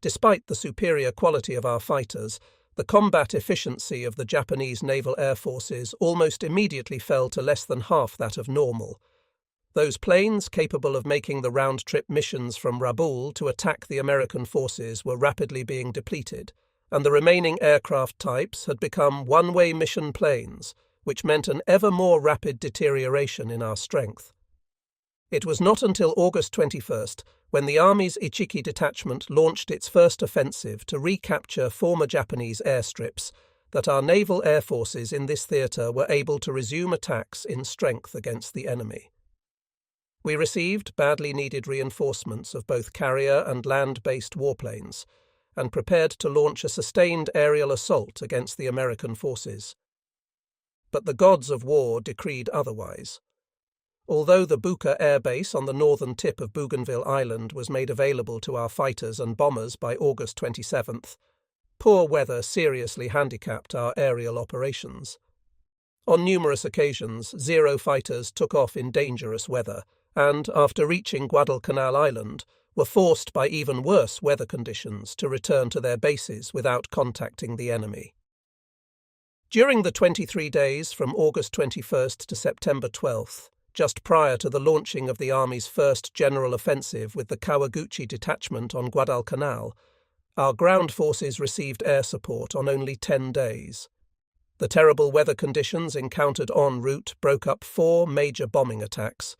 Despite the superior quality of our fighters, the combat efficiency of the Japanese naval air forces almost immediately fell to less than half that of normal. Those planes capable of making the round-trip missions from Rabaul to attack the American forces were rapidly being depleted, and the remaining aircraft types had become one-way mission planes, which meant an ever more rapid deterioration in our strength. It was not until August 21st, when the Army's Ichiki detachment launched its first offensive to recapture former Japanese airstrips, that our naval air forces in this theatre were able to resume attacks in strength against the enemy. We received badly needed reinforcements of both carrier and land-based warplanes, and prepared to launch a sustained aerial assault against the American forces. But the gods of war decreed otherwise. Although the Buka Air Base on the northern tip of Bougainville Island was made available to our fighters and bombers by August 27th, poor weather seriously handicapped our aerial operations. On numerous occasions, Zero fighters took off in dangerous weather and, after reaching Guadalcanal Island, were forced by even worse weather conditions to return to their bases without contacting the enemy. During the 23 days from August 21st to September 12th, just prior to the launching of the Army's first general offensive with the Kawaguchi detachment on Guadalcanal, our ground forces received air support on only 10 days. The terrible weather conditions encountered en route broke up 4 major bombing attacks.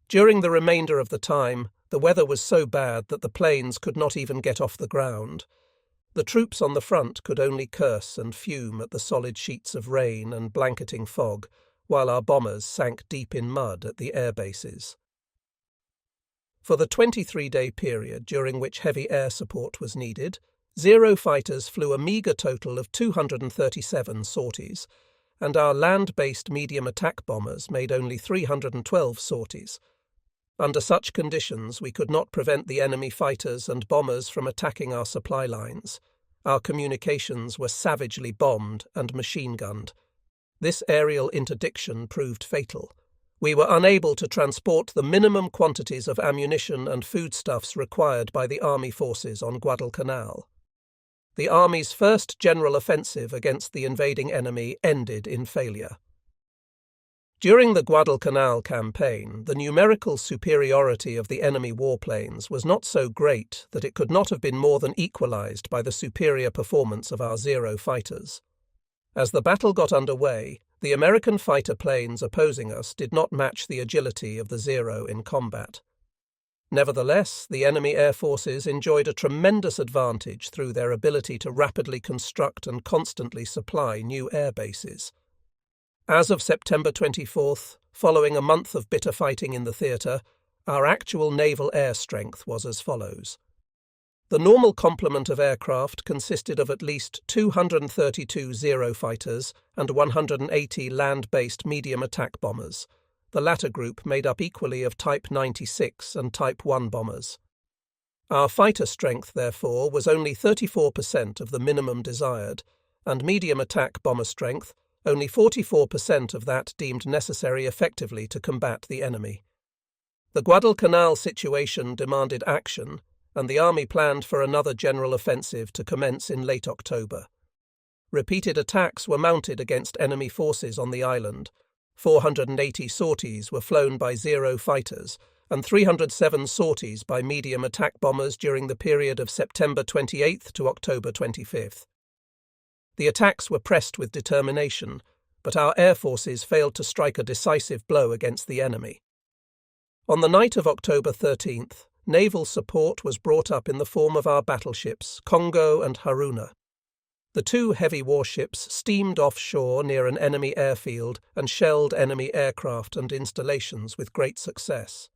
During the remainder of the time, the weather was so bad that the planes could not even get off the ground. The troops on the front could only curse and fume at the solid sheets of rain and blanketing fog, while our bombers sank deep in mud at the air bases. For the 23-day period during which heavy air support was needed, Zero fighters flew a meagre total of 237 sorties, and our land-based medium attack bombers made only 312 sorties. Under such conditions, we could not prevent the enemy fighters and bombers from attacking our supply lines. Our communications were savagely bombed and machine-gunned. This aerial interdiction proved fatal. We were unable to transport the minimum quantities of ammunition and foodstuffs required by the Army forces on Guadalcanal. The Army's first general offensive against the invading enemy ended in failure. During the Guadalcanal campaign, the numerical superiority of the enemy warplanes was not so great that it could not have been more than equalized by the superior performance of our Zero fighters. As the battle got underway, the American fighter planes opposing us did not match the agility of the Zero in combat. Nevertheless, the enemy air forces enjoyed a tremendous advantage through their ability to rapidly construct and constantly supply new air bases. As of September 24th, following a month of bitter fighting in the theatre, our actual naval air strength was as follows. The normal complement of aircraft consisted of at least 232 Zero fighters and 180 land-based medium attack bombers, the latter group made up equally of Type 96 and Type 1 bombers. Our fighter strength, therefore, was only 34% of the minimum desired, and medium attack bomber strength only 44% of that deemed necessary effectively to combat the enemy. The Guadalcanal situation demanded action, and the Army planned for another general offensive to commence in late October. Repeated attacks were mounted against enemy forces on the island. 480 sorties were flown by Zero fighters, and 307 sorties by medium attack bombers during the period of September 28th to October 25th. The attacks were pressed with determination, but our air forces failed to strike a decisive blow against the enemy. On the night of October 13th, naval support was brought up in the form of our battleships Congo and Haruna. The 2 heavy warships steamed offshore near an enemy airfield and shelled enemy aircraft and installations with great success.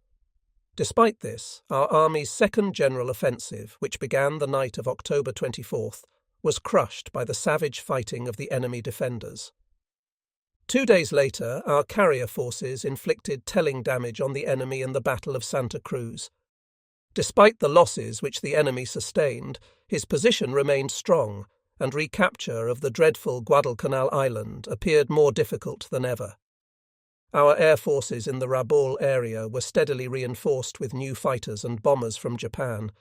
Despite this, our Army's second general offensive, which began the night of October 24th, was crushed by the savage fighting of the enemy defenders. 2 days later, our carrier forces inflicted telling damage on the enemy in the Battle of Santa Cruz. Despite the losses which the enemy sustained, his position remained strong, and recapture of the dreadful Guadalcanal Island appeared more difficult than ever. Our air forces in the Rabaul area were steadily reinforced with new fighters and bombers from Japan,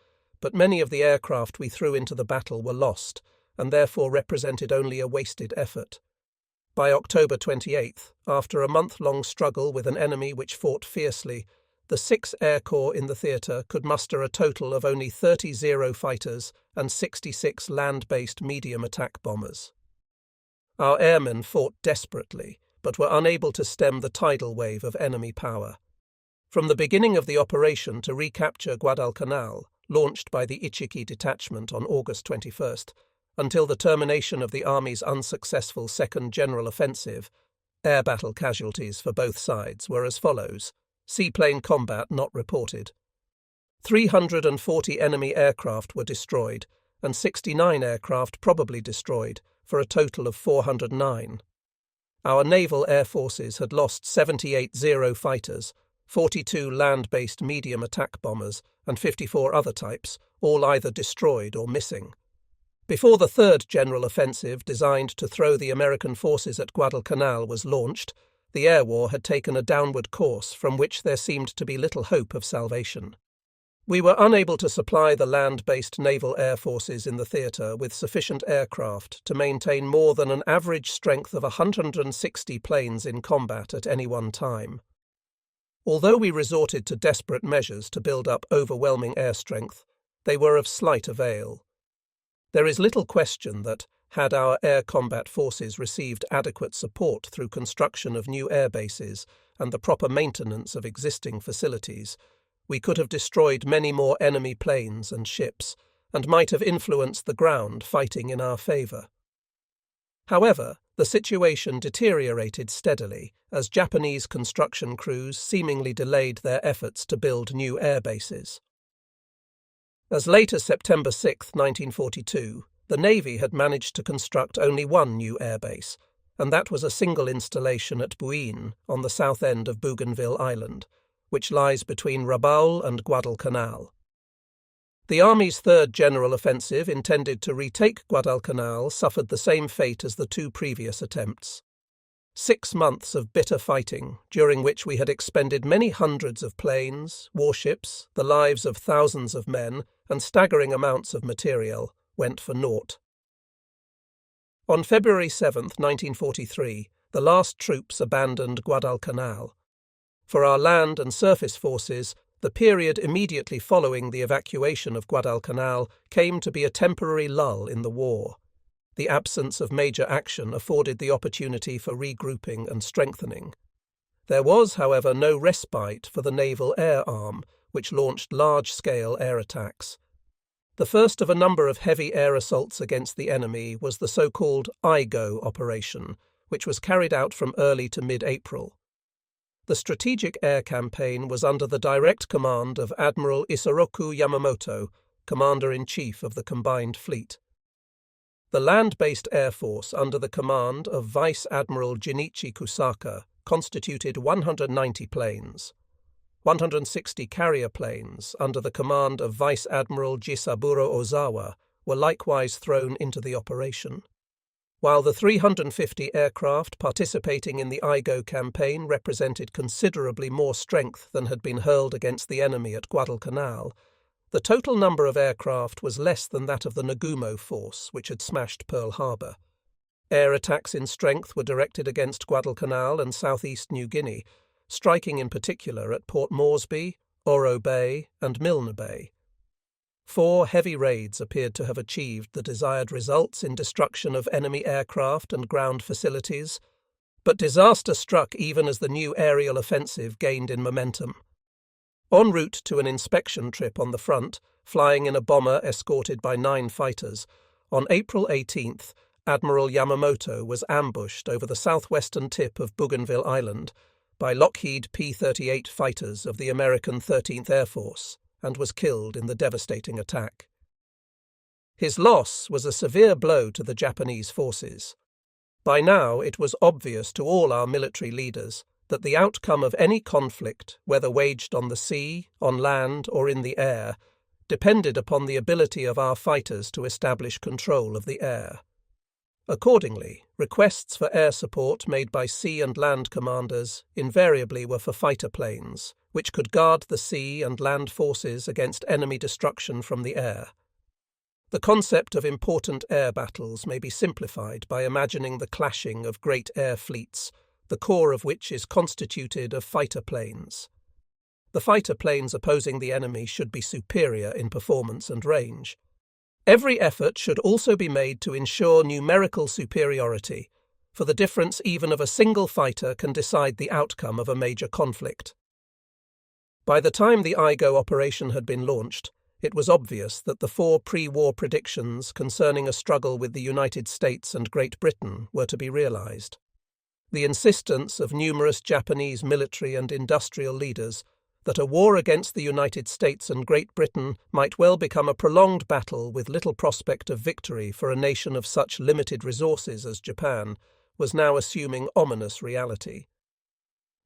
but many of the aircraft we threw into the battle were lost, and therefore represented only a wasted effort. By October 28th, after a month-long struggle with an enemy which fought fiercely, the 6th Air Corps in the theatre could muster a total of only 30 Zero fighters and 66 land-based medium attack bombers. Our airmen fought desperately, but were unable to stem the tidal wave of enemy power. From the beginning of the operation to recapture Guadalcanal, launched by the Ichiki detachment on August 21st, until the termination of the Army's unsuccessful Second General Offensive, air battle casualties for both sides were as follows: seaplane combat not reported. 340 enemy aircraft were destroyed, and 69 aircraft probably destroyed, for a total of 409. Our naval air forces had lost 78 Zero fighters, 42 land-based medium attack bombers, and 54 other types, all either destroyed or missing. Before the Third General Offensive, designed to throw the American forces at Guadalcanal, was launched, the air war had taken a downward course from which there seemed to be little hope of salvation. We were unable to supply the land-based naval air forces in the theatre with sufficient aircraft to maintain more than an average strength of 160 planes in combat at any one time. Although we resorted to desperate measures to build up overwhelming air strength, they were of slight avail. There is little question that, had our air combat forces received adequate support through construction of new air bases and the proper maintenance of existing facilities, we could have destroyed many more enemy planes and ships, and might have influenced the ground fighting in our favour. However, the situation deteriorated steadily as Japanese construction crews seemingly delayed their efforts to build new air bases. As late as September 6, 1942, the Navy had managed to construct only one new airbase, and that was a single installation at Buin on the south end of Bougainville Island, which lies between Rabaul and Guadalcanal. The Army's Third General Offensive, intended to retake Guadalcanal, suffered the same fate as the two previous attempts. 6 months of bitter fighting, during which we had expended many hundreds of planes, warships, the lives of thousands of men, and staggering amounts of material, went for naught. On February 7, 1943, the last troops abandoned Guadalcanal. For our land and surface forces, the period immediately following the evacuation of Guadalcanal came to be a temporary lull in the war. The absence of major action afforded the opportunity for regrouping and strengthening. There was, however, no respite for the naval air arm, which launched large-scale air attacks. The first of a number of heavy air assaults against the enemy was the so-called IGO operation, which was carried out from early to mid-April. The strategic air campaign was under the direct command of Admiral Isoroku Yamamoto, Commander-in-Chief of the Combined Fleet. The land-based air force under the command of Vice Admiral Jinichi Kusaka constituted 190 planes. 160 carrier planes under the command of Vice Admiral Jisaburo Ozawa were likewise thrown into the operation. While the 350 aircraft participating in the IGO campaign represented considerably more strength than had been hurled against the enemy at Guadalcanal, the total number of aircraft was less than that of the Nagumo force, which had smashed Pearl Harbor. Air attacks in strength were directed against Guadalcanal and southeast New Guinea, striking in particular at Port Moresby, Oro Bay, and Milne Bay. 4 heavy raids appeared to have achieved the desired results in destruction of enemy aircraft and ground facilities, but disaster struck even as the new aerial offensive gained in momentum. En route to an inspection trip on the front, flying in a bomber escorted by 9 fighters, on April 18th, Admiral Yamamoto was ambushed over the southwestern tip of Bougainville Island by Lockheed P-38 fighters of the American 13th Air Force, and was killed in the devastating attack. His loss was a severe blow to the Japanese forces. By now it was obvious to all our military leaders that the outcome of any conflict, whether waged on the sea, on land, or in the air, depended upon the ability of our fighters to establish control of the air. Accordingly, requests for air support made by sea and land commanders invariably were for fighter planes, which could guard the sea and land forces against enemy destruction from the air. The concept of important air battles may be simplified by imagining the clashing of great air fleets, the core of which is constituted of fighter planes. The fighter planes opposing the enemy should be superior in performance and range. Every effort should also be made to ensure numerical superiority, for the difference even of a single fighter can decide the outcome of a major conflict. By the time the IGO operation had been launched, it was obvious that the 4 pre-war predictions concerning a struggle with the United States and Great Britain were to be realized. The insistence of numerous Japanese military and industrial leaders that a war against the United States and Great Britain might well become a prolonged battle with little prospect of victory for a nation of such limited resources as Japan was now assuming ominous reality.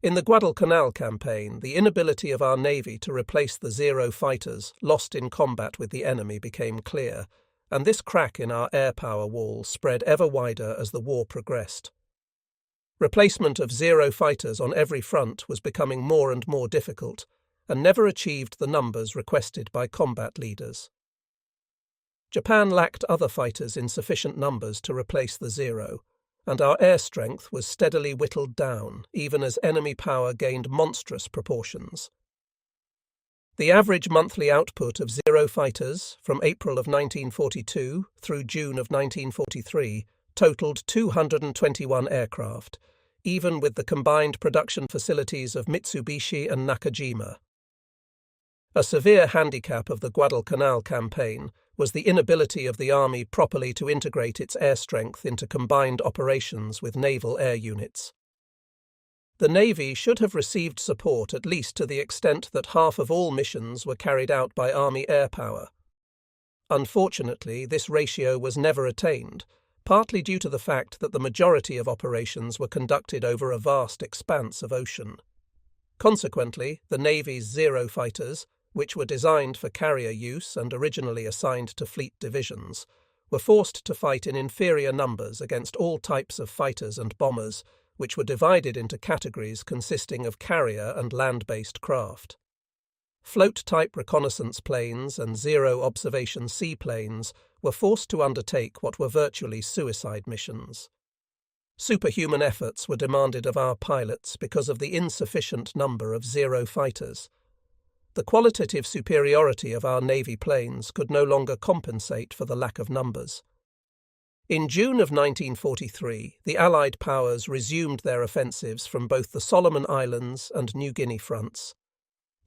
In the Guadalcanal campaign, the inability of our navy to replace the Zero fighters lost in combat with the enemy became clear, and this crack in our air power wall spread ever wider as the war progressed. Replacement of Zero fighters on every front was becoming more and more difficult, and never achieved the numbers requested by combat leaders. Japan lacked other fighters in sufficient numbers to replace the Zero, and our air strength was steadily whittled down, even as enemy power gained monstrous proportions. The average monthly output of Zero fighters from April of 1942 through June of 1943 totaled 221 aircraft, even with the combined production facilities of Mitsubishi and Nakajima. A severe handicap of the Guadalcanal campaign was the inability of the Army properly to integrate its air strength into combined operations with naval air units. The Navy should have received support at least to the extent that half of all missions were carried out by Army air power. Unfortunately, this ratio was never attained, partly due to the fact that the majority of operations were conducted over a vast expanse of ocean. Consequently, the Navy's Zero fighters, which were designed for carrier use and originally assigned to fleet divisions, were forced to fight in inferior numbers against all types of fighters and bombers, which were divided into categories consisting of carrier and land-based craft. Float-type reconnaissance planes and Zero observation seaplanes were forced to undertake what were virtually suicide missions. Superhuman efforts were demanded of our pilots because of the insufficient number of Zero fighters. The qualitative superiority of our Navy planes could no longer compensate for the lack of numbers. In June of 1943, the Allied powers resumed their offensives from both the Solomon Islands and New Guinea fronts.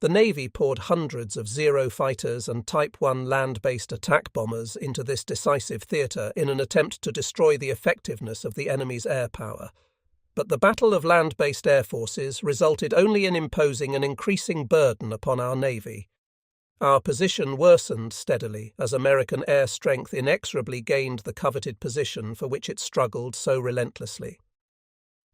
The Navy poured hundreds of Zero fighters and Type 1 land-based attack bombers into this decisive theatre in an attempt to destroy the effectiveness of the enemy's air power. But the battle of land-based air forces resulted only in imposing an increasing burden upon our Navy. Our position worsened steadily as American air strength inexorably gained the coveted position for which it struggled so relentlessly.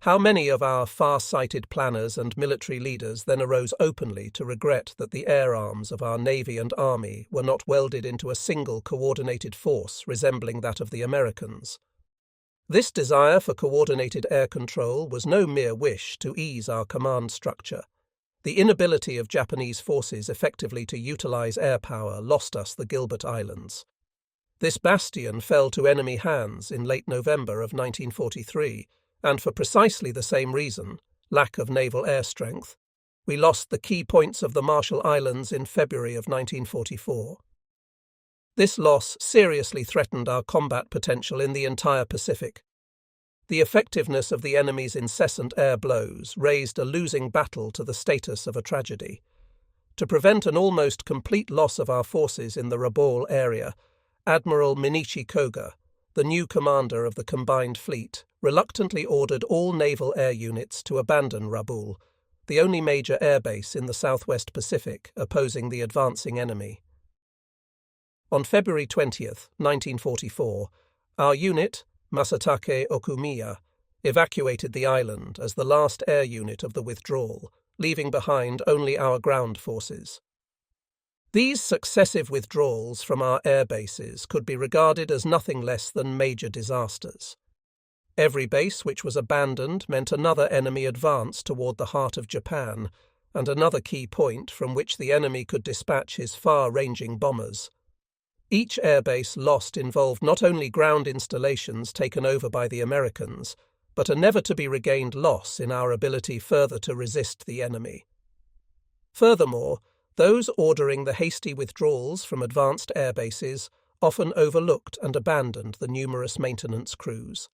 How many of our far-sighted planners and military leaders then arose openly to regret that the air arms of our Navy and Army were not welded into a single coordinated force resembling that of the Americans? This desire for coordinated air control was no mere wish to ease our command structure. The inability of Japanese forces effectively to utilize air power lost us the Gilbert Islands. This bastion fell to enemy hands in late November of 1943, and for precisely the same reason, lack of naval air strength, we lost the key points of the Marshall Islands in February of 1944. This loss seriously threatened our combat potential in the entire Pacific. The effectiveness of the enemy's incessant air blows raised a losing battle to the status of a tragedy. To prevent an almost complete loss of our forces in the Rabaul area, Admiral Minichi Koga, the new commander of the combined fleet, reluctantly ordered all naval air units to abandon Rabaul, the only major airbase in the southwest Pacific opposing the advancing enemy. On February 20th, 1944, our unit, Masatake Okumiya, evacuated the island as the last air unit of the withdrawal, leaving behind only our ground forces. These successive withdrawals from our air bases could be regarded as nothing less than major disasters. Every base which was abandoned meant another enemy advance toward the heart of Japan, and another key point from which the enemy could dispatch his far-ranging bombers. Each airbase lost involved not only ground installations taken over by the Americans, but a never-to-be-regained loss in our ability further to resist the enemy. Furthermore, those ordering the hasty withdrawals from advanced airbases often overlooked and abandoned the numerous maintenance crews.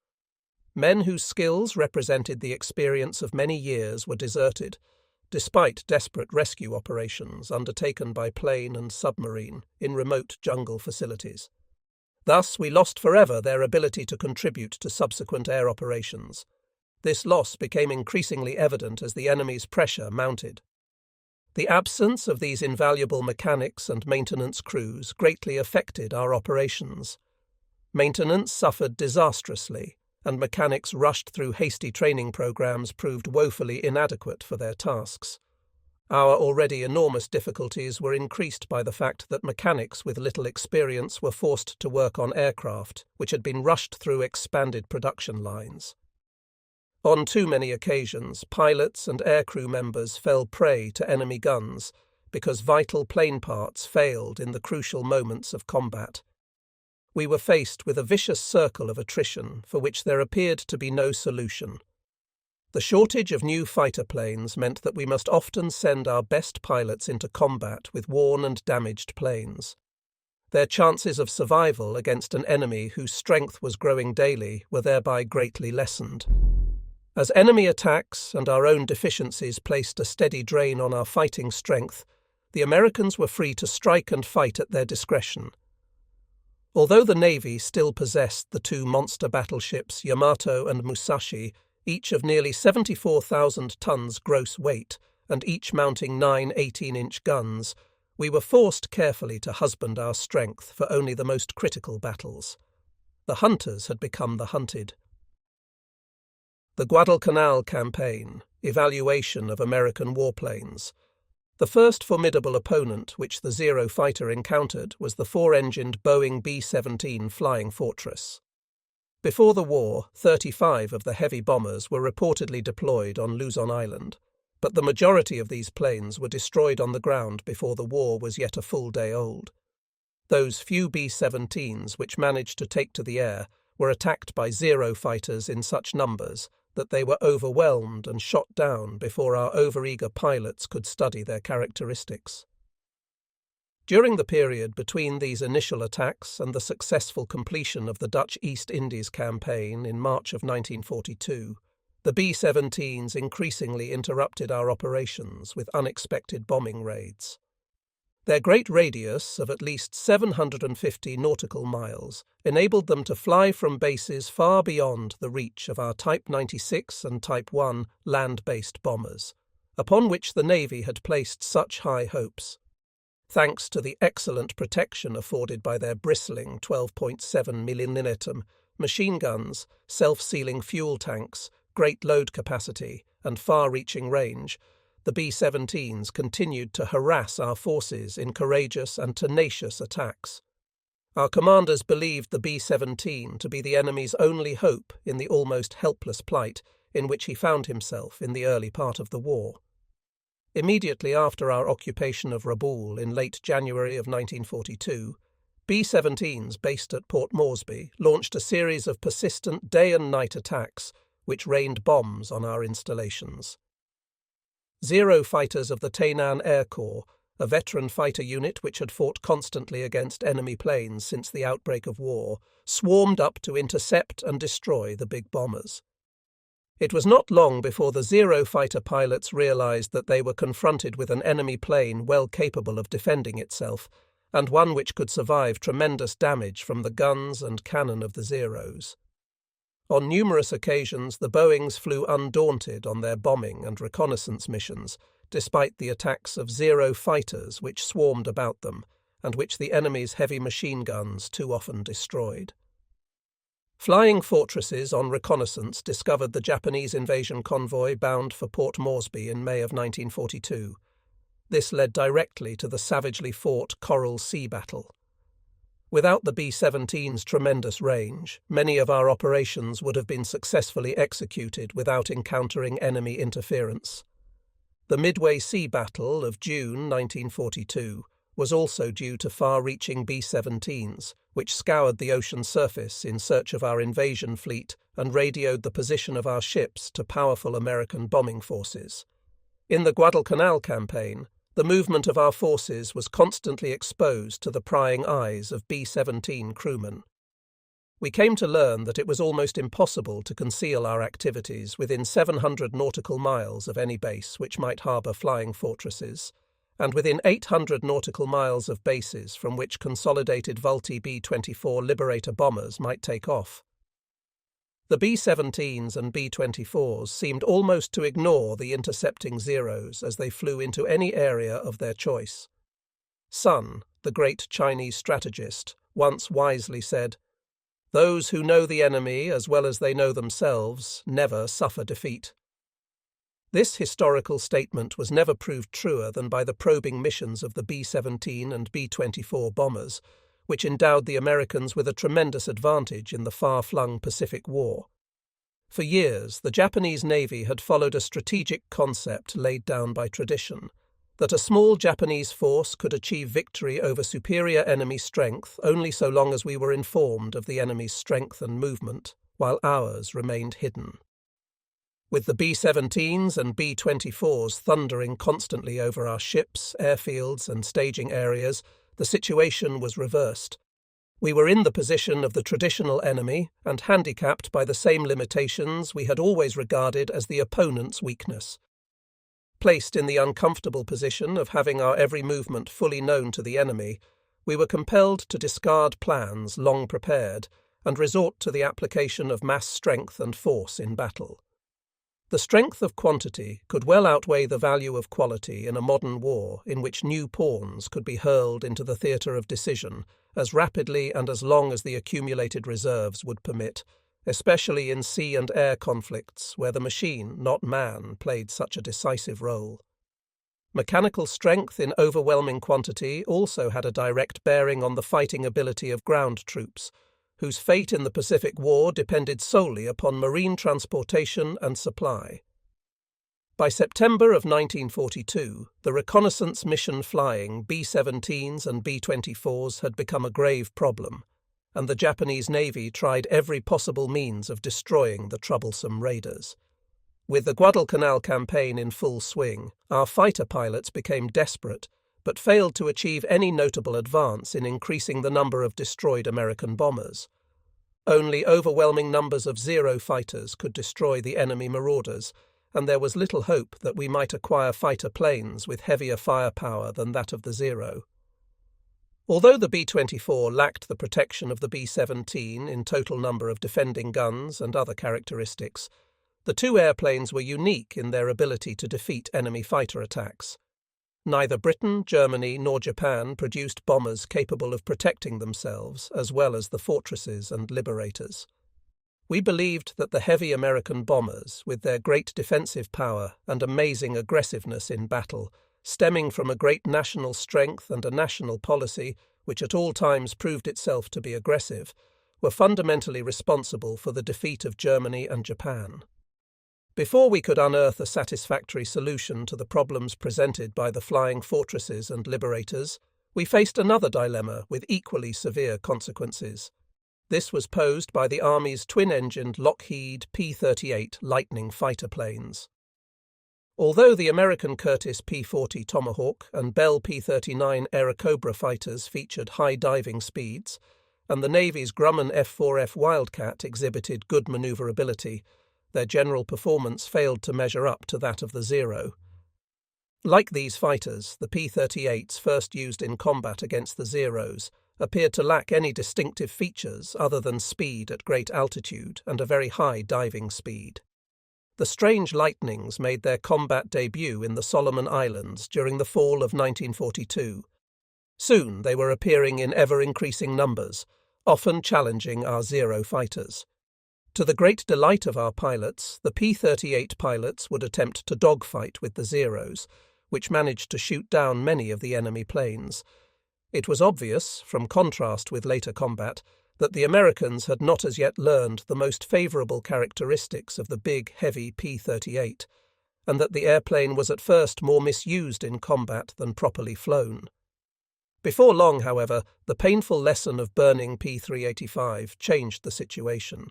Men whose skills represented the experience of many years were deserted, despite desperate rescue operations undertaken by plane and submarine in remote jungle facilities. Thus, we lost forever their ability to contribute to subsequent air operations. This loss became increasingly evident as the enemy's pressure mounted. The absence of these invaluable mechanics and maintenance crews greatly affected our operations. Maintenance suffered disastrously, and mechanics rushed through hasty training programs proved woefully inadequate for their tasks. Our already enormous difficulties were increased by the fact that mechanics with little experience were forced to work on aircraft which had been rushed through expanded production lines. On too many occasions, pilots and aircrew members fell prey to enemy guns because vital plane parts failed in the crucial moments of combat. We were faced with a vicious circle of attrition for which there appeared to be no solution. The shortage of new fighter planes meant that we must often send our best pilots into combat with worn and damaged planes. Their chances of survival against an enemy whose strength was growing daily were thereby greatly lessened. As enemy attacks and our own deficiencies placed a steady drain on our fighting strength, the Americans were free to strike and fight at their discretion. Although the Navy still possessed the two monster battleships Yamato and Musashi, each of nearly 74,000 tons gross weight, and each mounting 9 18-inch guns, we were forced carefully to husband our strength for only the most critical battles. The hunters had become the hunted. The Guadalcanal Campaign, evaluation of American warplanes. The first formidable opponent which the Zero fighter encountered was the four-engined Boeing B-17 Flying Fortress. Before the war, 35 of the heavy bombers were reportedly deployed on Luzon Island, but the majority of these planes were destroyed on the ground before the war was yet a full day old. Those few B-17s which managed to take to the air were attacked by Zero fighters in such numbers that they were overwhelmed and shot down before our overeager pilots could study their characteristics. During the period between these initial attacks and the successful completion of the Dutch East Indies campaign in March of 1942, the B-17s increasingly interrupted our operations with unexpected bombing raids. Their great radius of at least 750 nautical miles enabled them to fly from bases far beyond the reach of our Type 96 and Type 1 land-based bombers, upon which the Navy had placed such high hopes. Thanks to the excellent protection afforded by their bristling 12.7 mm machine guns, self-sealing fuel tanks, great load capacity, and far-reaching range, the B-17s continued to harass our forces in courageous and tenacious attacks. Our commanders believed the B-17 to be the enemy's only hope in the almost helpless plight in which he found himself in the early part of the war. Immediately after our occupation of Rabaul in late January of 1942, B-17s based at Port Moresby launched a series of persistent day and night attacks which rained bombs on our installations. Zero fighters of the Tainan Air Corps, a veteran fighter unit which had fought constantly against enemy planes since the outbreak of war, swarmed up to intercept and destroy the big bombers. It was not long before the Zero fighter pilots realized that they were confronted with an enemy plane well capable of defending itself, and one which could survive tremendous damage from the guns and cannon of the Zeros. On numerous occasions, the Boeings flew undaunted on their bombing and reconnaissance missions, despite the attacks of Zero fighters which swarmed about them, and which the enemy's heavy machine guns too often destroyed. Flying fortresses on reconnaissance discovered the Japanese invasion convoy bound for Port Moresby in May of 1942. This led directly to the savagely fought Coral Sea Battle. Without the B-17's tremendous range, many of our operations would have been successfully executed without encountering enemy interference. The Midway Sea Battle of June 1942 was also due to far-reaching B-17s, which scoured the ocean surface in search of our invasion fleet and radioed the position of our ships to powerful American bombing forces. In the Guadalcanal campaign, the movement of our forces was constantly exposed to the prying eyes of B-17 crewmen. We came to learn that it was almost impossible to conceal our activities within 700 nautical miles of any base which might harbour flying fortresses, and within 800 nautical miles of bases from which consolidated Vultee B-24 Liberator bombers might take off. The B-17s and B-24s seemed almost to ignore the intercepting Zeros as they flew into any area of their choice. Sun, the great Chinese strategist, once wisely said, "Those who know the enemy as well as they know themselves never suffer defeat." This historical statement was never proved truer than by the probing missions of the B-17 and B-24 bombers, which endowed the Americans with a tremendous advantage in the far-flung Pacific War. For years, the Japanese Navy had followed a strategic concept laid down by tradition, that a small Japanese force could achieve victory over superior enemy strength only so long as we were informed of the enemy's strength and movement, while ours remained hidden. With the B-17s and B-24s thundering constantly over our ships, airfields, and staging areas, the situation was reversed. We were in the position of the traditional enemy and handicapped by the same limitations we had always regarded as the opponent's weakness. Placed in the uncomfortable position of having our every movement fully known to the enemy, we were compelled to discard plans long prepared and resort to the application of mass strength and force in battle. The strength of quantity could well outweigh the value of quality in a modern war in which new pawns could be hurled into the theatre of decision as rapidly and as long as the accumulated reserves would permit, especially in sea and air conflicts where the machine, not man, played such a decisive role. Mechanical strength in overwhelming quantity also had a direct bearing on the fighting ability of ground troops, whose fate in the Pacific War depended solely upon marine transportation and supply. By September of 1942, the reconnaissance mission flying B-17s and B-24s had become a grave problem, and the Japanese Navy tried every possible means of destroying the troublesome raiders. With the Guadalcanal campaign in full swing, our fighter pilots became desperate, but failed to achieve any notable advance in increasing the number of destroyed American bombers. Only overwhelming numbers of Zero fighters could destroy the enemy marauders, and there was little hope that we might acquire fighter planes with heavier firepower than that of the Zero. Although the B-24 lacked the protection of the B-17 in total number of defending guns and other characteristics, the two airplanes were unique in their ability to defeat enemy fighter attacks. Neither Britain, Germany, nor Japan produced bombers capable of protecting themselves as well as the fortresses and liberators. We believed that the heavy American bombers, with their great defensive power and amazing aggressiveness in battle, stemming from a great national strength and a national policy which at all times proved itself to be aggressive, were fundamentally responsible for the defeat of Germany and Japan. Before we could unearth a satisfactory solution to the problems presented by the flying fortresses and liberators, we faced another dilemma with equally severe consequences. This was posed by the Army's twin-engined Lockheed P-38 Lightning fighter planes. Although the American Curtiss P-40 Tomahawk and Bell P-39 Airacobra fighters featured high diving speeds, and the Navy's Grumman F-4F Wildcat exhibited good maneuverability, their general performance failed to measure up to that of the Zero. Like these fighters, the P-38s first used in combat against the Zeros appeared to lack any distinctive features other than speed at great altitude and a very high diving speed. The strange Lightnings made their combat debut in the Solomon Islands during the fall of 1942. Soon they were appearing in ever-increasing numbers, often challenging our Zero fighters. To the great delight of our pilots, the P-38 pilots would attempt to dogfight with the Zeros, which managed to shoot down many of the enemy planes. It was obvious, from contrast with later combat, that the Americans had not as yet learned the most favourable characteristics of the big, heavy P-38, and that the airplane was at first more misused in combat than properly flown. Before long, however, the painful lesson of burning P-385 changed the situation.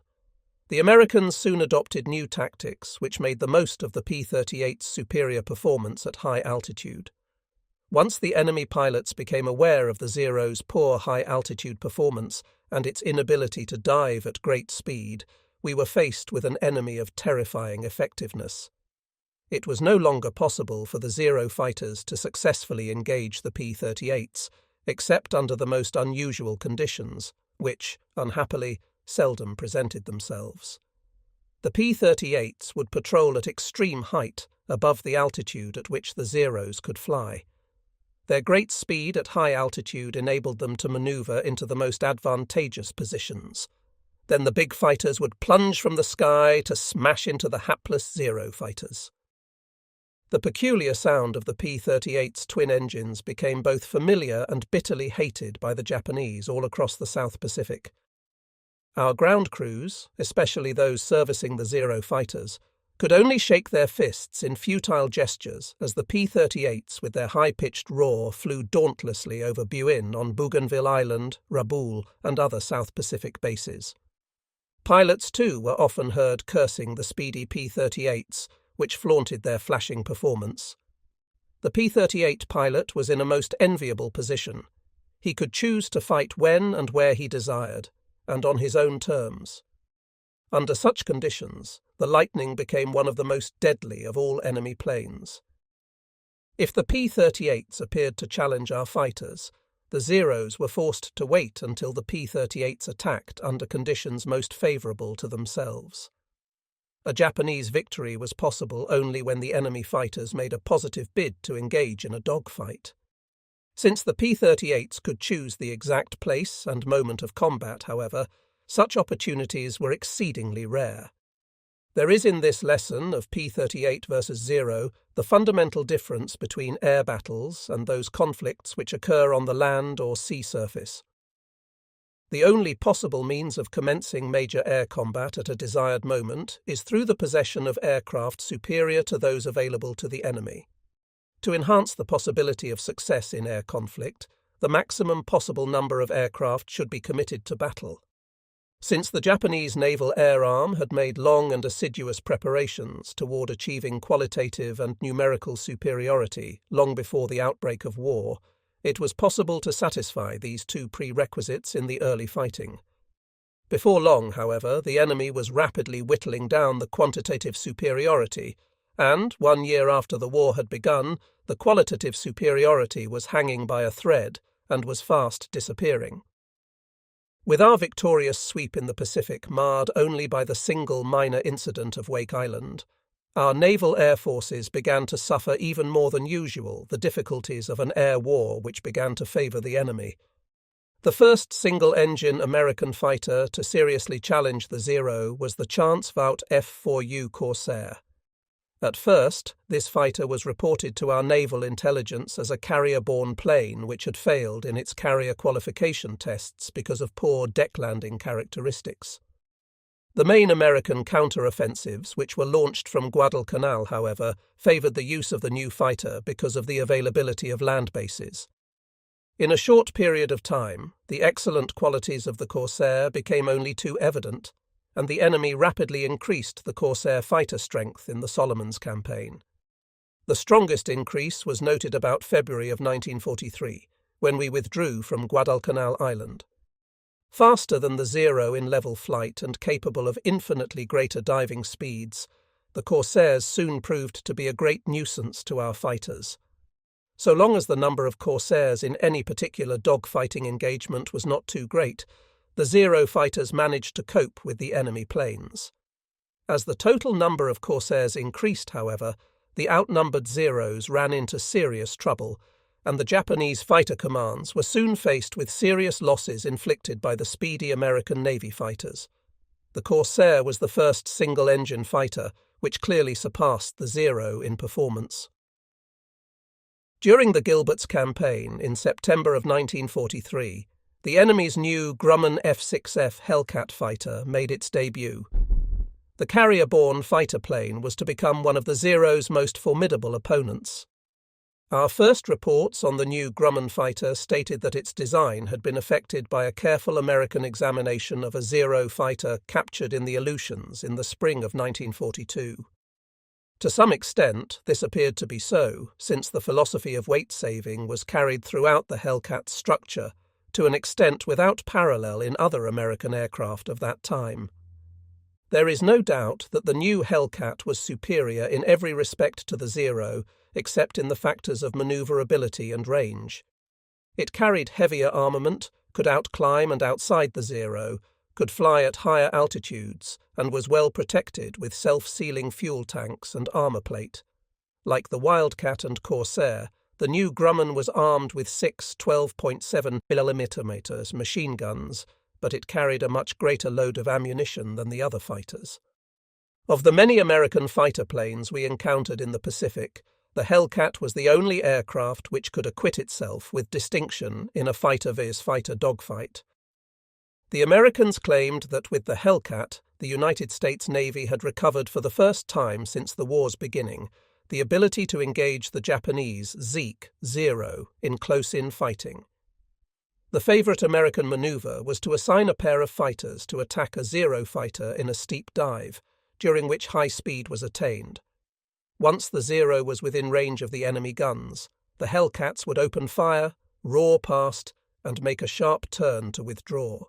The Americans soon adopted new tactics which made the most of the P-38's superior performance at high altitude. Once the enemy pilots became aware of the Zero's poor high-altitude performance and its inability to dive at great speed, we were faced with an enemy of terrifying effectiveness. It was no longer possible for the Zero fighters to successfully engage the P-38s, except under the most unusual conditions, which, unhappily, seldom presented themselves. The P-38s would patrol at extreme height, above the altitude at which the Zeros could fly. Their great speed at high altitude enabled them to maneuver into the most advantageous positions. Then the big fighters would plunge from the sky to smash into the hapless Zero fighters. The peculiar sound of the P-38's twin engines became both familiar and bitterly hated by the Japanese all across the South Pacific. Our ground crews, especially those servicing the Zero fighters, could only shake their fists in futile gestures as the P-38s with their high-pitched roar flew dauntlessly over Buin on Bougainville Island, Rabaul, and other South Pacific bases. Pilots, too, were often heard cursing the speedy P-38s, which flaunted their flashing performance. The P-38 pilot was in a most enviable position. He could choose to fight when and where he desired, and on his own terms. Under such conditions, the Lightning became one of the most deadly of all enemy planes. If the P-38s appeared to challenge our fighters, the Zeros were forced to wait until the P-38s attacked under conditions most favourable to themselves. A Japanese victory was possible only when the enemy fighters made a positive bid to engage in a dogfight. Since the P-38s could choose the exact place and moment of combat, however, such opportunities were exceedingly rare. There is in this lesson of P-38 versus Zero the fundamental difference between air battles and those conflicts which occur on the land or sea surface. The only possible means of commencing major air combat at a desired moment is through the possession of aircraft superior to those available to the enemy. To enhance the possibility of success in air conflict, the maximum possible number of aircraft should be committed to battle. Since the Japanese Naval Air Arm had made long and assiduous preparations toward achieving qualitative and numerical superiority long before the outbreak of war, it was possible to satisfy these two prerequisites in the early fighting. Before long, however, the enemy was rapidly whittling down the quantitative superiority, and, 1 year after the war had begun, the qualitative superiority was hanging by a thread and was fast disappearing. With our victorious sweep in the Pacific marred only by the single minor incident of Wake Island, our naval air forces began to suffer even more than usual the difficulties of an air war which began to favour the enemy. The first single-engine American fighter to seriously challenge the Zero was the chance-vought F-4U Corsair. At first, this fighter was reported to our naval intelligence as a carrier-borne plane which had failed in its carrier qualification tests because of poor deck-landing characteristics. The main American counter-offensives, which were launched from Guadalcanal, however, favoured the use of the new fighter because of the availability of land bases. In a short period of time, the excellent qualities of the Corsair became only too evident, and the enemy rapidly increased the Corsair fighter strength in the Solomons campaign. The strongest increase was noted about February of 1943, when we withdrew from Guadalcanal Island. Faster than the Zero in level flight and capable of infinitely greater diving speeds, the Corsairs soon proved to be a great nuisance to our fighters. So long as the number of Corsairs in any particular dogfighting engagement was not too great, the Zero fighters managed to cope with the enemy planes. As the total number of Corsairs increased, however, the outnumbered Zeros ran into serious trouble, and the Japanese fighter commands were soon faced with serious losses inflicted by the speedy American Navy fighters. The Corsair was the first single-engine fighter, which clearly surpassed the Zero in performance. During the Gilbert's campaign in September of 1943, the enemy's new Grumman F-6F Hellcat fighter made its debut. The carrier-borne fighter plane was to become one of the Zero's most formidable opponents. Our first reports on the new Grumman fighter stated that its design had been affected by a careful American examination of a Zero fighter captured in the Aleutians in the spring of 1942. To some extent, this appeared to be so, since the philosophy of weight saving was carried throughout the Hellcat's structure, to an extent without parallel in other American aircraft of that time. There is no doubt that the new Hellcat was superior in every respect to the Zero, except in the factors of maneuverability and range. It carried heavier armament, could outclimb and outside the Zero, could fly at higher altitudes, and was well protected with self-sealing fuel tanks and armor plate. Like the Wildcat and Corsair, the new Grumman was armed with 6 12.7mm machine guns, but it carried a much greater load of ammunition than the other fighters. Of the many American fighter planes we encountered in the Pacific, the Hellcat was the only aircraft which could acquit itself with distinction in a fighter-versus-fighter dogfight. The Americans claimed that with the Hellcat, the United States Navy had recovered for the first time since the war's beginning the ability to engage the Japanese Zero in close-in fighting. The favorite American maneuver was to assign a pair of fighters to attack a Zero fighter in a steep dive, during which high speed was attained. Once the Zero was within range of the enemy guns, the Hellcats would open fire, roar past, and make a sharp turn to withdraw.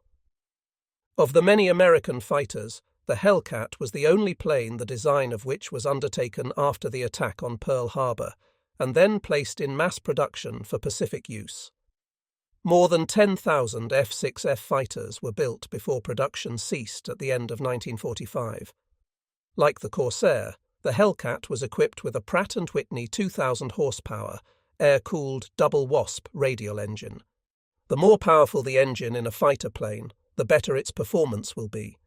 Of the many American fighters, the Hellcat was the only plane the design of which was undertaken after the attack on Pearl Harbor, and then placed in mass production for Pacific use. More than 10,000 F-6F fighters were built before production ceased at the end of 1945. Like the Corsair, the Hellcat was equipped with a Pratt & Whitney 2,000 horsepower, air-cooled double Wasp radial engine. The more powerful the engine in a fighter plane, the better its performance will be.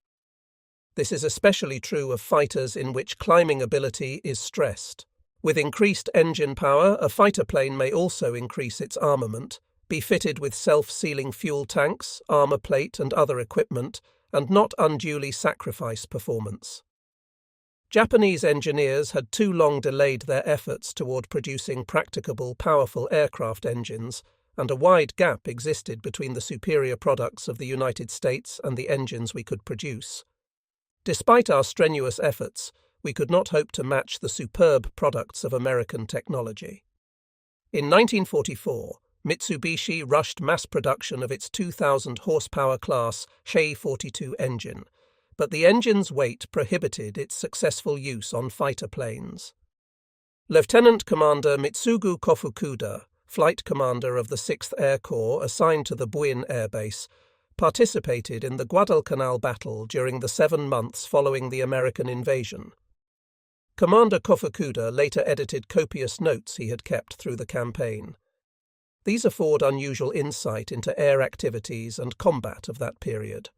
This is especially true of fighters in which climbing ability is stressed. With increased engine power, a fighter plane may also increase its armament, be fitted with self-sealing fuel tanks, armor plate and other equipment, and not unduly sacrifice performance. Japanese engineers had too long delayed their efforts toward producing practicable, powerful aircraft engines, and a wide gap existed between the superior products of the United States and the engines we could produce. Despite our strenuous efforts, we could not hope to match the superb products of American technology. In 1944, Mitsubishi rushed mass production of its 2,000 horsepower class Shei-42 engine, but the engine's weight prohibited its successful use on fighter planes. Lieutenant Commander Mitsugu Kofukuda, flight commander of the 6th Air Corps assigned to the Buin Air Base, participated in the Guadalcanal battle during the 7 months following the American invasion. Commander Kofukuda later edited copious notes he had kept through the campaign. These afford unusual insight into air activities and combat of that period.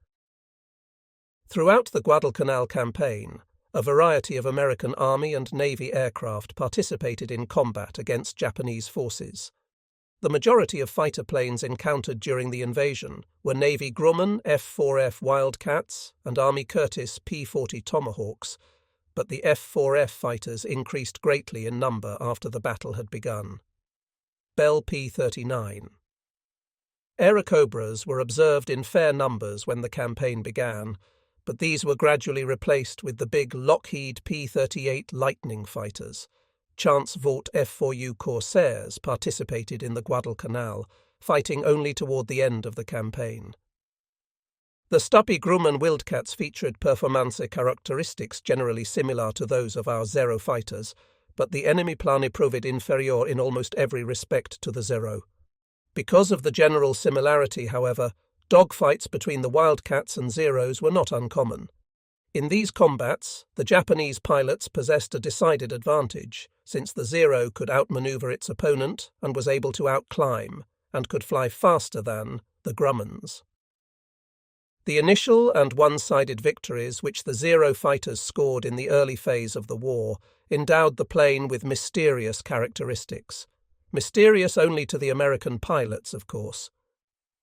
Throughout the Guadalcanal campaign, a variety of American Army and Navy aircraft participated in combat against Japanese forces. The majority of fighter planes encountered during the invasion were Navy Grumman F-4F Wildcats and Army Curtiss P-40 Tomahawks, but the F-4F fighters increased greatly in number after the battle had begun. Bell P-39. Airacobras were observed in fair numbers when the campaign began, but these were gradually replaced with the big Lockheed P-38 Lightning fighters. Chance Vought F-4U Corsairs participated in the Guadalcanal, fighting only toward the end of the campaign. The Stubby Grumman Wildcats featured performance characteristics generally similar to those of our Zero fighters, but the enemy plane proved inferior in almost every respect to the Zero. Because of the general similarity, however, dogfights between the Wildcats and Zeros were not uncommon. In these combats, the Japanese pilots possessed a decided advantage, since the Zero could outmaneuver its opponent and was able to outclimb, and could fly faster than the Grummans. The initial and one-sided victories which the Zero fighters scored in the early phase of the war endowed the plane with mysterious characteristics. mysterious only to the American pilots, of course.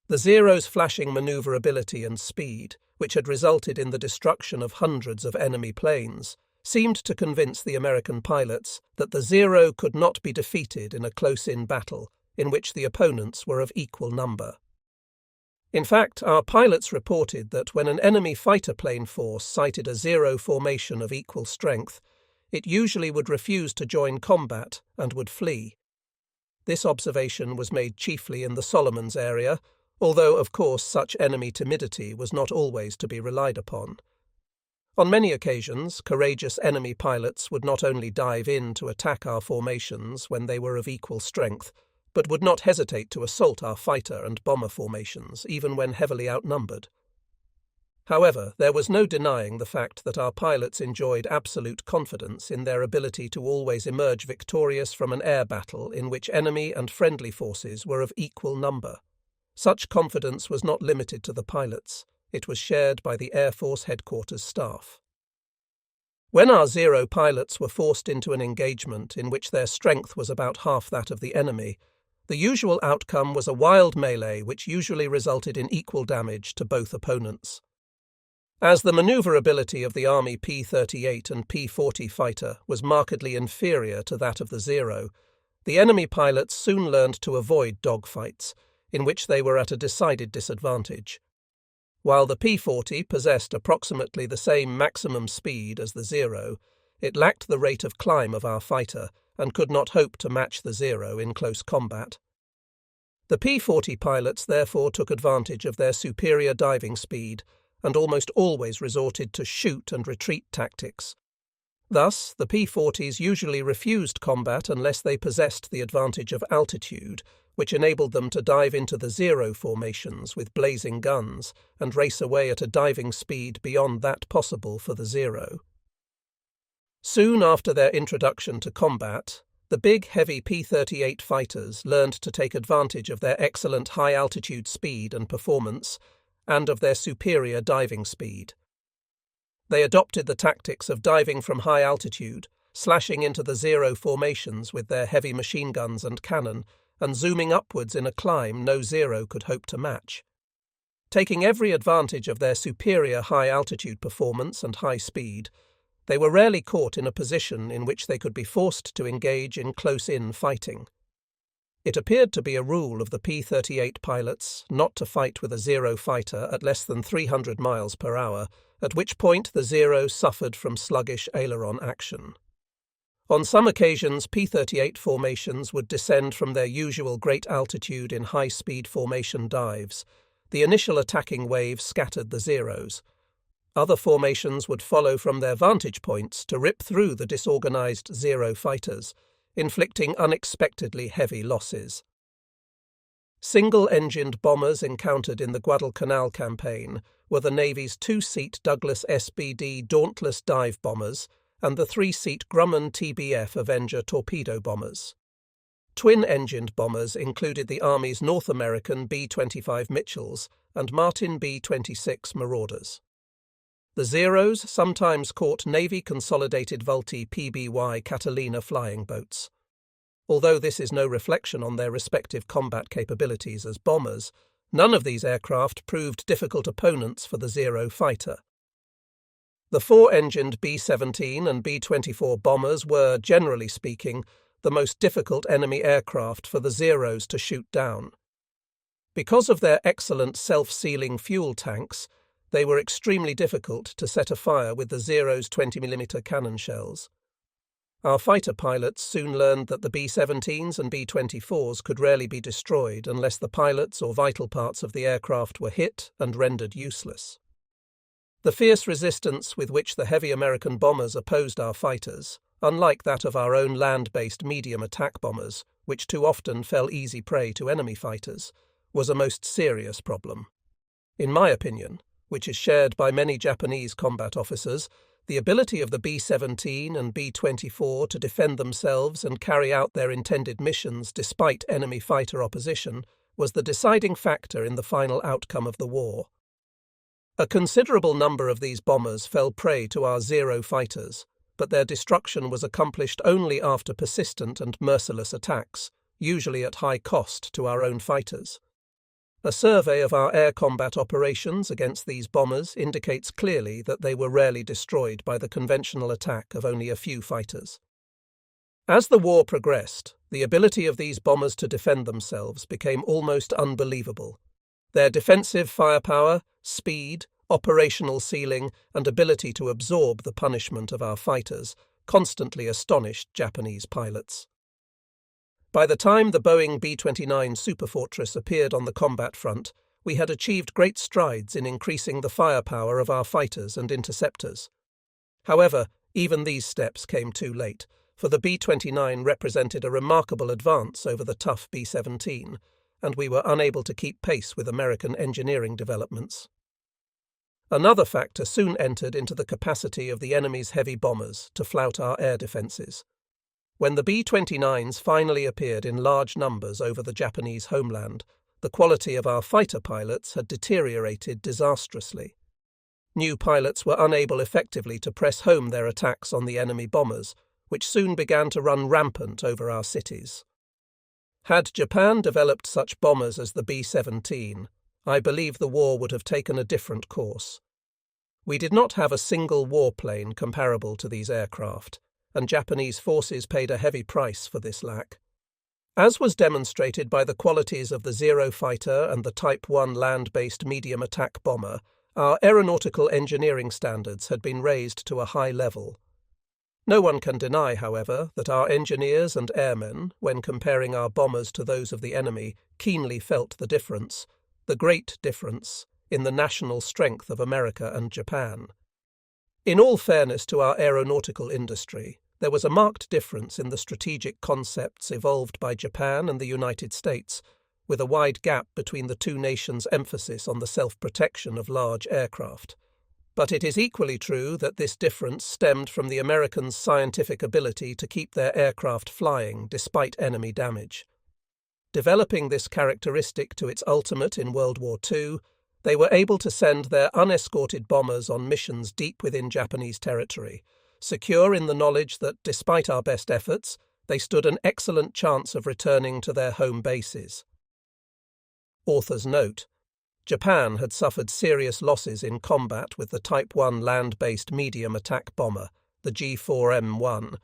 The Zero's flashing maneuverability and speed, which had resulted in the destruction of hundreds of enemy planes, seemed to convince the American pilots that the Zero could not be defeated in a close-in battle in which the opponents were of equal number. In fact, our pilots reported that when an enemy fighter plane force sighted a Zero formation of equal strength, it usually would refuse to join combat and would flee. This observation was made chiefly in the Solomons area, although, of course, such enemy timidity was not always to be relied upon. On many occasions, courageous enemy pilots would not only dive in to attack our formations when they were of equal strength, but would not hesitate to assault our fighter and bomber formations, even when heavily outnumbered. However, there was no denying the fact that our pilots enjoyed absolute confidence in their ability to always emerge victorious from an air battle in which enemy and friendly forces were of equal number. Such confidence was not limited to the pilots. It was shared by the Air Force Headquarters staff. When our Zero pilots were forced into an engagement in which their strength was about half that of the enemy, the usual outcome was a wild melee which usually resulted in equal damage to both opponents. As the maneuverability of the Army P-38 and P-40 fighter was markedly inferior to that of the Zero, the enemy pilots soon learned to avoid dogfights, in which they were at a decided disadvantage. While the P-40 possessed approximately the same maximum speed as the Zero, it lacked the rate of climb of our fighter and could not hope to match the Zero in close combat. The P-40 pilots therefore took advantage of their superior diving speed and almost always resorted to shoot and retreat tactics. Thus, the P-40s usually refused combat unless they possessed the advantage of altitude, which enabled them to dive into the Zero formations with blazing guns and race away at a diving speed beyond that possible for the Zero. Soon after their introduction to combat, the big, heavy P-38 fighters learned to take advantage of their excellent high-altitude speed and performance and of their superior diving speed. They adopted the tactics of diving from high altitude, slashing into the Zero formations with their heavy machine guns and cannon, and zooming upwards in a climb no Zero could hope to match. Taking every advantage of their superior high-altitude performance and high speed, they were rarely caught in a position in which they could be forced to engage in close-in fighting. It appeared to be a rule of the P-38 pilots not to fight with a Zero fighter at less than 300 miles per hour, at which point the Zero suffered from sluggish aileron action. On some occasions, P-38 formations would descend from their usual great altitude in high-speed formation dives. The initial attacking wave scattered the Zeros. Other formations would follow from their vantage points to rip through the disorganized Zero fighters, inflicting unexpectedly heavy losses. Single-engined bombers encountered in the Guadalcanal campaign were the Navy's two-seat Douglas SBD Dauntless dive bombers and the three-seat Grumman TBF Avenger torpedo bombers. Twin-engined bombers included the Army's North American B-25 Mitchells and Martin B-26 Marauders. The Zeros sometimes caught Navy Consolidated Vultee PBY Catalina flying boats. Although this is no reflection on their respective combat capabilities as bombers, none of these aircraft proved difficult opponents for the Zero fighter. The four-engined B-17 and B-24 bombers were, generally speaking, the most difficult enemy aircraft for the Zeros to shoot down. Because of their excellent self-sealing fuel tanks, they were extremely difficult to set afire with the Zero's 20mm cannon shells. Our fighter pilots soon learned that the B-17s and B-24s could rarely be destroyed unless the pilots or vital parts of the aircraft were hit and rendered useless. The fierce resistance with which the heavy American bombers opposed our fighters, unlike that of our own land-based medium attack bombers, which too often fell easy prey to enemy fighters, was a most serious problem. In my opinion, which is shared by many Japanese combat officers, the ability of the B-17 and B-24 to defend themselves and carry out their intended missions despite enemy fighter opposition was the deciding factor in the final outcome of the war. A considerable number of these bombers fell prey to our Zero fighters, but their destruction was accomplished only after persistent and merciless attacks, usually at high cost to our own fighters. A survey of our air combat operations against these bombers indicates clearly that they were rarely destroyed by the conventional attack of only a few fighters. As the war progressed, the ability of these bombers to defend themselves became almost unbelievable. Their defensive firepower, speed, operational ceiling, and ability to absorb the punishment of our fighters constantly astonished Japanese pilots. By the time the Boeing B-29 Superfortress appeared on the combat front, we had achieved great strides in increasing the firepower of our fighters and interceptors. However, even these steps came too late, for the B-29 represented a remarkable advance over the tough B-17, and we were unable to keep pace with American engineering developments. Another factor soon entered into the capacity of the enemy's heavy bombers to flout our air defences. When the B-29s finally appeared in large numbers over the Japanese homeland, the quality of our fighter pilots had deteriorated disastrously. New pilots were unable effectively to press home their attacks on the enemy bombers, which soon began to run rampant over our cities. Had Japan developed such bombers as the B-17, I believe the war would have taken a different course. We did not have a single warplane comparable to these aircraft, and Japanese forces paid a heavy price for this lack. As was demonstrated by the qualities of the Zero fighter and the Type 1 land-based medium attack bomber, our aeronautical engineering standards had been raised to a high level. No one can deny, however, that our engineers and airmen, when comparing our bombers to those of the enemy, keenly felt the difference, the great difference, in the national strength of America and Japan. In all fairness to our aeronautical industry, there was a marked difference in the strategic concepts evolved by Japan and the United States, with a wide gap between the two nations' emphasis on the self-protection of large aircraft. But it is equally true that this difference stemmed from the Americans' scientific ability to keep their aircraft flying despite enemy damage. Developing this characteristic to its ultimate in World War II, they were able to send their unescorted bombers on missions deep within Japanese territory, secure in the knowledge that, despite our best efforts, they stood an excellent chance of returning to their home bases. Author's note: Japan had suffered serious losses in combat with the Type 1 land-based medium attack bomber, the G4M1,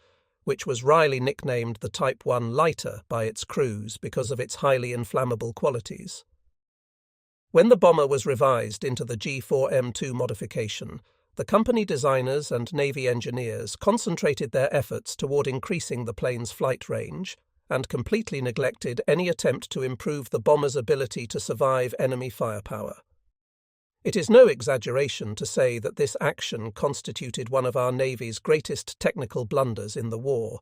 which was wryly nicknamed the Type 1 lighter by its crews because of its highly inflammable qualities. When the bomber was revised into the G4M2 modification, the company designers and Navy engineers concentrated their efforts toward increasing the plane's flight range and completely neglected any attempt to improve the bomber's ability to survive enemy firepower. It is no exaggeration to say that this action constituted one of our Navy's greatest technical blunders in the war,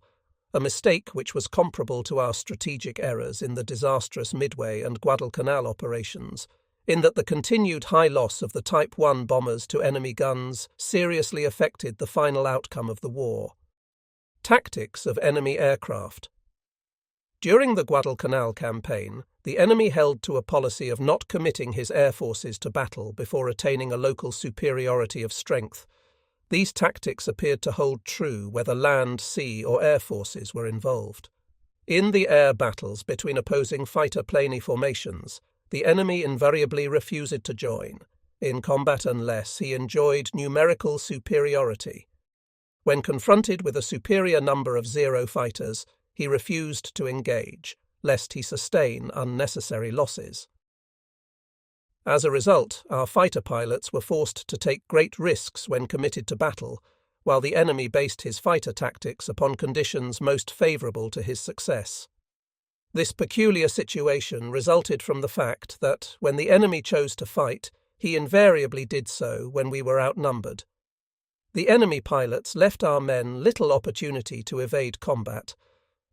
a mistake which was comparable to our strategic errors in the disastrous Midway and Guadalcanal operations, in that the continued high loss of the Type 1 bombers to enemy guns seriously affected the final outcome of the war. Tactics of enemy aircraft. During the Guadalcanal campaign, the enemy held to a policy of not committing his air forces to battle before attaining a local superiority of strength. These tactics appeared to hold true whether land, sea, or air forces were involved. In the air battles between opposing fighter-plane formations, the enemy invariably refused to join, in combat unless he enjoyed numerical superiority. When confronted with a superior number of Zero fighters, he refused to engage, lest he sustain unnecessary losses. As a result, our fighter pilots were forced to take great risks when committed to battle, while the enemy based his fighter tactics upon conditions most favourable to his success. This peculiar situation resulted from the fact that, when the enemy chose to fight, he invariably did so when we were outnumbered. The enemy pilots left our men little opportunity to evade combat,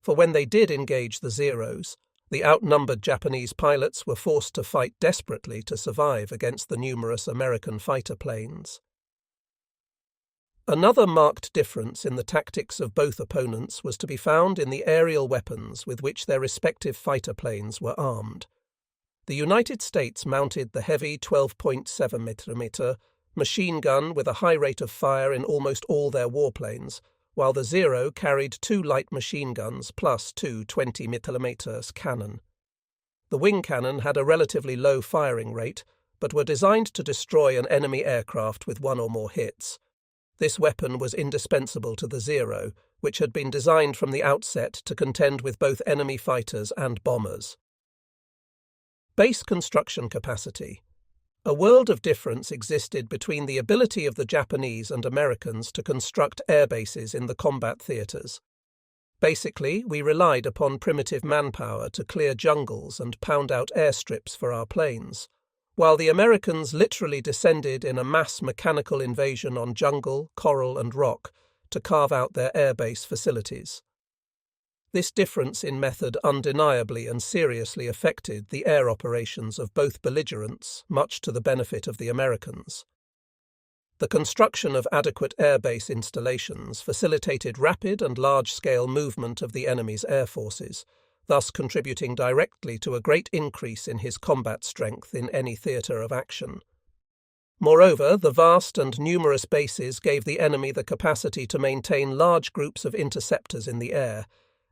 for when they did engage the Zeros, the outnumbered Japanese pilots were forced to fight desperately to survive against the numerous American fighter planes. Another marked difference in the tactics of both opponents was to be found in the aerial weapons with which their respective fighter planes were armed. The United States mounted the heavy 12.7mm machine gun with a high rate of fire in almost all their warplanes, while the Zero carried 2 light machine guns plus 2 20mm cannon. The wing cannon had a relatively low firing rate, but were designed to destroy an enemy aircraft with 1 or more hits. This weapon was indispensable to the Zero, which had been designed from the outset to contend with both enemy fighters and bombers. Base construction capacity. A world of difference existed between the ability of the Japanese and Americans to construct air bases in the combat theatres. Basically, we relied upon primitive manpower to clear jungles and pound out airstrips for our planes, while the Americans literally descended in a mass mechanical invasion on jungle, coral and rock to carve out their airbase facilities. This difference in method undeniably and seriously affected the air operations of both belligerents, much to the benefit of the Americans. The construction of adequate airbase installations facilitated rapid and large-scale movement of the enemy's air forces, thus contributing directly to a great increase in his combat strength in any theatre of action. Moreover, the vast and numerous bases gave the enemy the capacity to maintain large groups of interceptors in the air,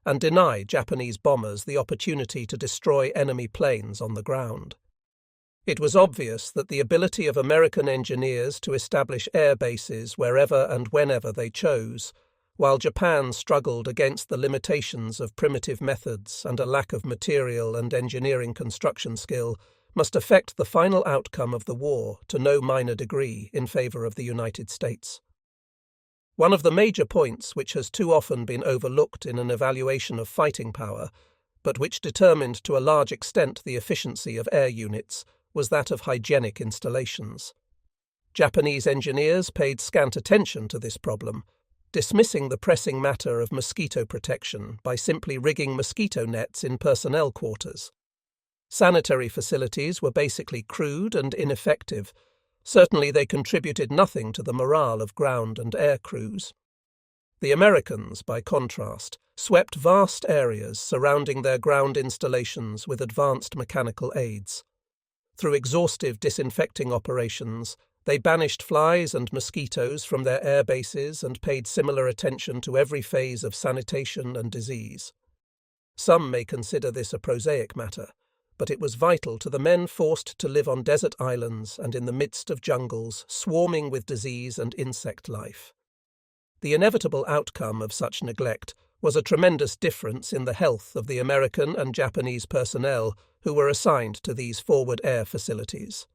and deny Japanese bombers the opportunity to destroy enemy planes on the ground. It was obvious that the ability of American engineers to establish air bases wherever and whenever they chose, while Japan struggled against the limitations of primitive methods and a lack of material and engineering construction skill, must affect the final outcome of the war to no minor degree in favor of the United States. One of the major points which has too often been overlooked in an evaluation of fighting power, but which determined to a large extent the efficiency of air units, was that of hygienic installations. Japanese engineers paid scant attention to this problem, dismissing the pressing matter of mosquito protection by simply rigging mosquito nets in personnel quarters. Sanitary facilities were basically crude and ineffective. Certainly they contributed nothing to the morale of ground and air crews. The Americans, by contrast, swept vast areas surrounding their ground installations with advanced mechanical aids. Through exhaustive disinfecting operations, they banished flies and mosquitoes from their air bases and paid similar attention to every phase of sanitation and disease. Some may consider this a prosaic matter, but it was vital to the men forced to live on desert islands and in the midst of jungles swarming with disease and insect life. The inevitable outcome of such neglect was a tremendous difference in the health of the American and Japanese personnel who were assigned to these forward air facilities.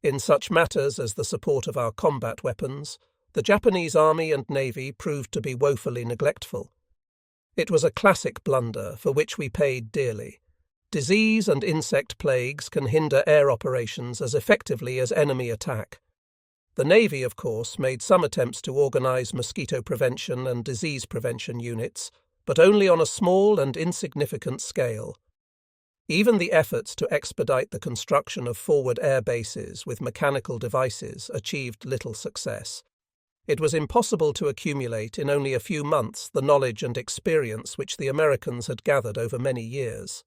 In such matters as the support of our combat weapons, the Japanese Army and Navy proved to be woefully neglectful. It was a classic blunder for which we paid dearly. Disease and insect plagues can hinder air operations as effectively as enemy attack. The Navy, of course, made some attempts to organize mosquito prevention and disease prevention units, but only on a small and insignificant scale. Even the efforts to expedite the construction of forward air bases with mechanical devices achieved little success. It was impossible to accumulate in only a few months the knowledge and experience which the Americans had gathered over many years.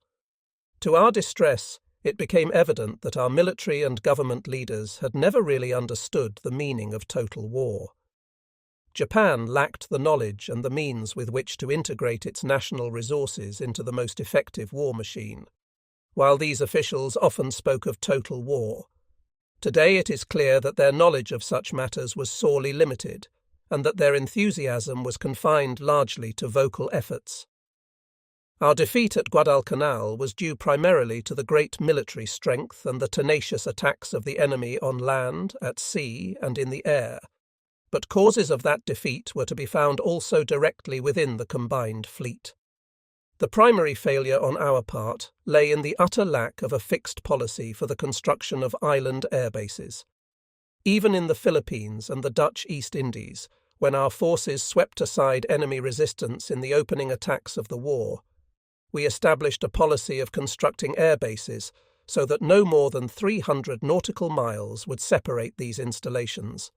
To our distress, it became evident that our military and government leaders had never really understood the meaning of total war. Japan lacked the knowledge and the means with which to integrate its national resources into the most effective war machine, while these officials often spoke of total war. Today it is clear that their knowledge of such matters was sorely limited, and that their enthusiasm was confined largely to vocal efforts. Our defeat at Guadalcanal was due primarily to the great military strength and the tenacious attacks of the enemy on land, at sea, and in the air, but causes of that defeat were to be found also directly within the combined fleet. The primary failure on our part lay in the utter lack of a fixed policy for the construction of island air bases. Even in the Philippines and the Dutch East Indies, when our forces swept aside enemy resistance in the opening attacks of the war, we established a policy of constructing air bases so that no more than 300 nautical miles would separate these installations.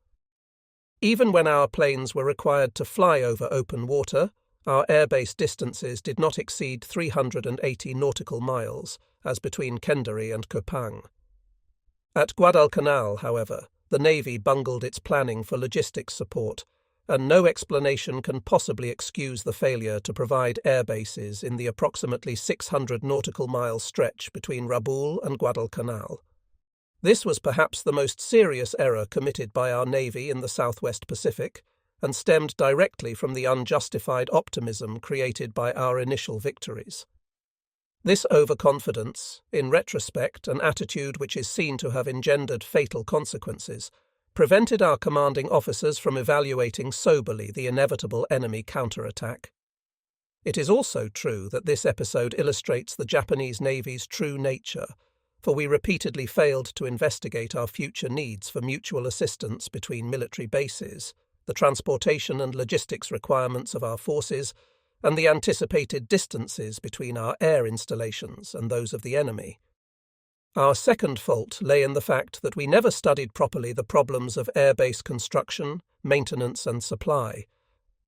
Even when our planes were required to fly over open water, our airbase distances did not exceed 380 nautical miles, as between Kendari and Kupang. At Guadalcanal, however, the Navy bungled its planning for logistics support, and no explanation can possibly excuse the failure to provide air bases in the approximately 600 nautical mile stretch between Rabaul and Guadalcanal. This was perhaps the most serious error committed by our Navy in the Southwest Pacific, and stemmed directly from the unjustified optimism created by our initial victories. This overconfidence, in retrospect an attitude which is seen to have engendered fatal consequences, prevented our commanding officers from evaluating soberly the inevitable enemy counterattack. It is also true that this episode illustrates the Japanese Navy's true nature, for we repeatedly failed to investigate our future needs for mutual assistance between military bases, the transportation and logistics requirements of our forces, and the anticipated distances between our air installations and those of the enemy. Our second fault lay in the fact that we never studied properly the problems of airbase construction, maintenance and supply.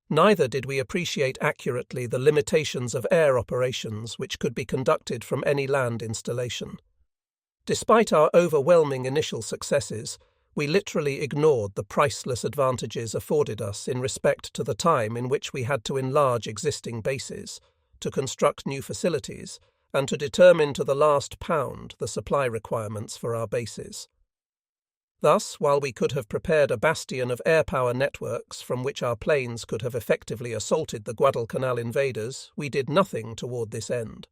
Neither did we appreciate accurately the limitations of air operations which could be conducted from any land installation. Despite our overwhelming initial successes, we literally ignored the priceless advantages afforded us in respect to the time in which we had to enlarge existing bases, to construct new facilities, and to determine to the last pound the supply requirements for our bases. Thus, while we could have prepared a bastion of air power networks from which our planes could have effectively assaulted the Guadalcanal invaders, we did nothing toward this end.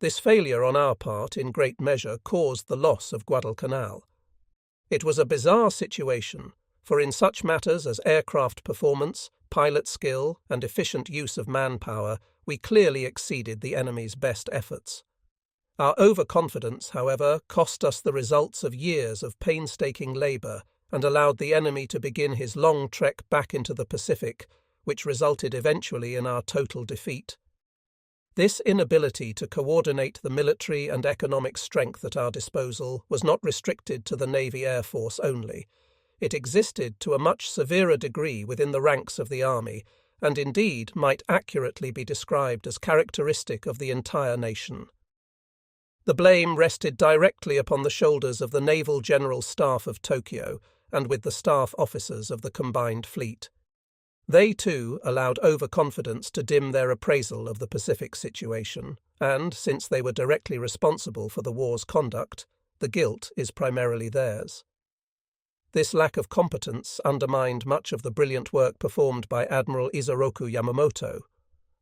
This failure on our part in great measure caused the loss of Guadalcanal. It was a bizarre situation, for in such matters as aircraft performance, pilot skill, and efficient use of manpower, we clearly exceeded the enemy's best efforts. Our overconfidence, however, cost us the results of years of painstaking labour and allowed the enemy to begin his long trek back into the Pacific, which resulted eventually in our total defeat. This inability to coordinate the military and economic strength at our disposal was not restricted to the Navy Air Force only. It existed to a much severer degree within the ranks of the Army, and indeed might accurately be described as characteristic of the entire nation. The blame rested directly upon the shoulders of the Naval General Staff of Tokyo and with the staff officers of the combined fleet. They, too, allowed overconfidence to dim their appraisal of the Pacific situation, and, since they were directly responsible for the war's conduct, the guilt is primarily theirs. This lack of competence undermined much of the brilliant work performed by Admiral Isoroku Yamamoto,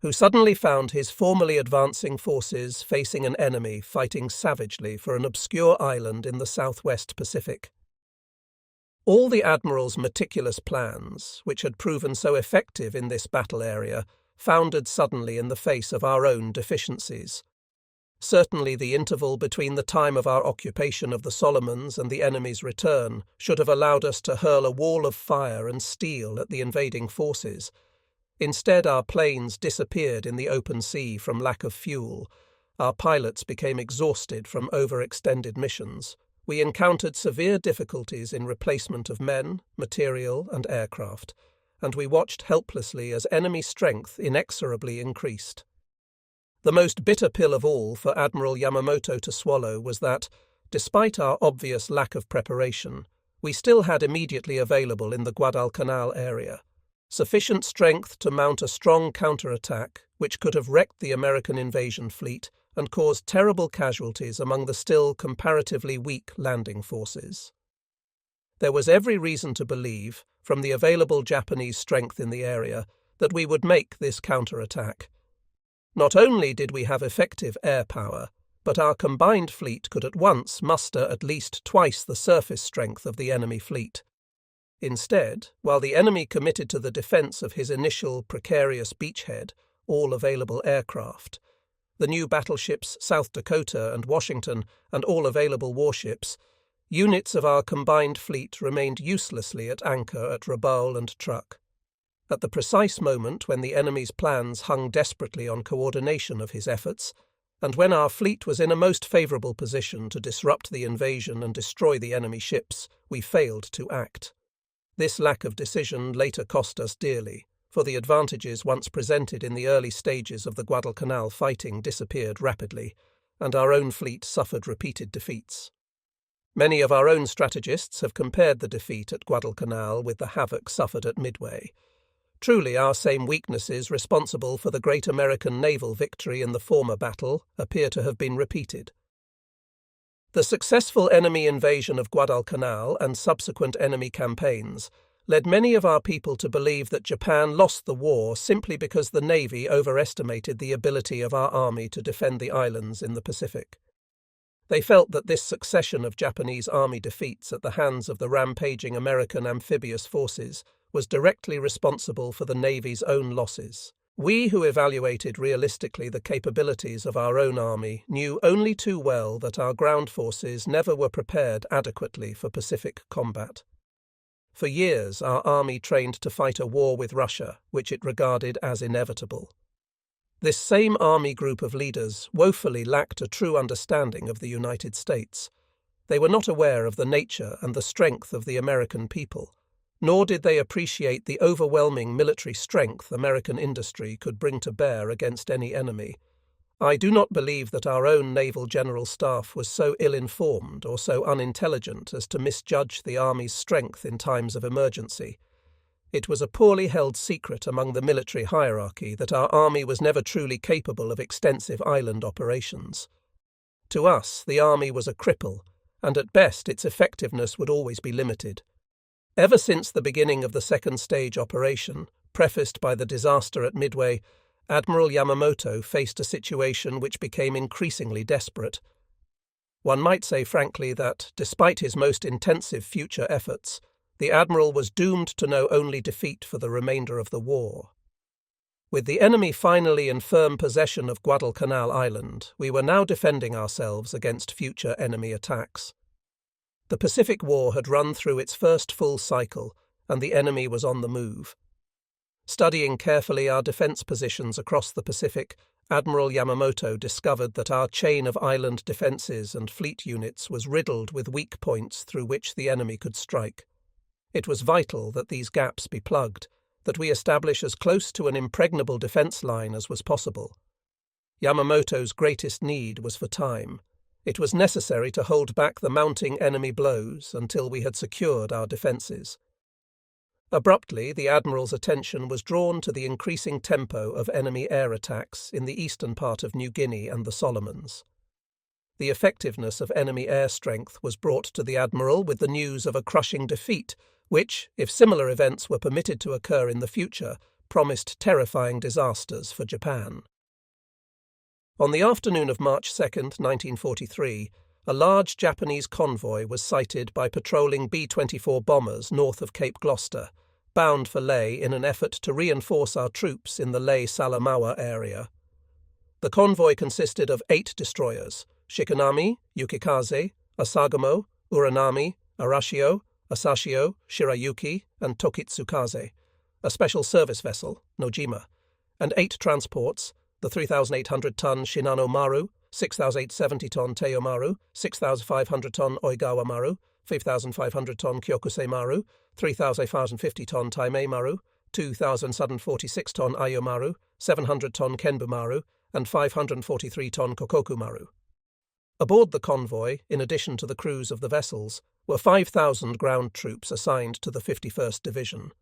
who suddenly found his formerly advancing forces facing an enemy fighting savagely for an obscure island in the Southwest Pacific. All the Admiral's meticulous plans, which had proven so effective in this battle area, foundered suddenly in the face of our own deficiencies. Certainly the interval between the time of our occupation of the Solomons and the enemy's return should have allowed us to hurl a wall of fire and steel at the invading forces. Instead, our planes disappeared in the open sea from lack of fuel. Our pilots became exhausted from overextended missions. We encountered severe difficulties in replacement of men, material, and aircraft, and we watched helplessly as enemy strength inexorably increased. The most bitter pill of all for Admiral Yamamoto to swallow was that, despite our obvious lack of preparation, we still had immediately available in the Guadalcanal area sufficient strength to mount a strong counterattack which could have wrecked the American invasion fleet and caused terrible casualties among the still comparatively weak landing forces. There was every reason to believe, from the available Japanese strength in the area, that we would make this counterattack. Not only did we have effective air power, but our combined fleet could at once muster at least twice the surface strength of the enemy fleet. Instead, while the enemy committed to the defence of his initial precarious beachhead all available aircraft, the new battleships South Dakota and Washington, and all available warships, units of our combined fleet remained uselessly at anchor at Rabaul and Truk. At the precise moment when the enemy's plans hung desperately on coordination of his efforts, and when our fleet was in a most favourable position to disrupt the invasion and destroy the enemy ships, we failed to act. This lack of decision later cost us dearly, for the advantages once presented in the early stages of the Guadalcanal fighting disappeared rapidly, and our own fleet suffered repeated defeats. Many of our own strategists have compared the defeat at Guadalcanal with the havoc suffered at Midway. Truly, our same weaknesses responsible for the great American naval victory in the former battle appear to have been repeated. The successful enemy invasion of Guadalcanal and subsequent enemy campaigns led many of our people to believe that Japan lost the war simply because the Navy overestimated the ability of our army to defend the islands in the Pacific. They felt that this succession of Japanese army defeats at the hands of the rampaging American amphibious forces was directly responsible for the Navy's own losses. We who evaluated realistically the capabilities of our own army knew only too well that our ground forces never were prepared adequately for Pacific combat. For years, our army trained to fight a war with Russia, which it regarded as inevitable. This same army group of leaders woefully lacked a true understanding of the United States. They were not aware of the nature and the strength of the American people, nor did they appreciate the overwhelming military strength American industry could bring to bear against any enemy. I do not believe that our own Naval General Staff was so ill-informed or so unintelligent as to misjudge the Army's strength in times of emergency. It was a poorly held secret among the military hierarchy that our Army was never truly capable of extensive island operations. To us, the Army was a cripple, and at best its effectiveness would always be limited. Ever since the beginning of the second stage operation, prefaced by the disaster at Midway, Admiral Yamamoto faced a situation which became increasingly desperate. One might say frankly that, despite his most intensive future efforts, the Admiral was doomed to know only defeat for the remainder of the war. With the enemy finally in firm possession of Guadalcanal Island, we were now defending ourselves against future enemy attacks. The Pacific War had run through its first full cycle, and the enemy was on the move. Studying carefully our defense positions across the Pacific, Admiral Yamamoto discovered that our chain of island defenses and fleet units was riddled with weak points through which the enemy could strike. It was vital that these gaps be plugged, that we establish as close to an impregnable defense line as was possible. Yamamoto's greatest need was for time. It was necessary to hold back the mounting enemy blows until we had secured our defences. Abruptly, the Admiral's attention was drawn to the increasing tempo of enemy air attacks in the eastern part of New Guinea and the Solomons. The effectiveness of enemy air strength was brought to the Admiral with the news of a crushing defeat, which, if similar events were permitted to occur in the future, promised terrifying disasters for Japan. On the afternoon of March 2, 1943, a large Japanese convoy was sighted by patrolling B-24 bombers north of Cape Gloucester, bound for Leh in an effort to reinforce our troops in the Leh-Salamaua area. The convoy consisted of 8 destroyers: Shikanami, Yukikaze, Asagamo, Uranami, Arashio, Asashio, Shirayuki, and Tokitsukaze, a special service vessel, Nojima, and 8 transports, the 3,800-ton Shinano Maru, 6,870-ton Teiyo Maru, 6,500-ton Oigawa Maru, 5,500-ton Kyokusei Maru, 3,550-ton Taimei Maru, 2,746-ton Ayo Maru, 700-ton Kenbu Maru, and 543-ton Kokoku Maru. Aboard the convoy, in addition to the crews of the vessels, were 5,000 ground troops assigned to the 51st Division.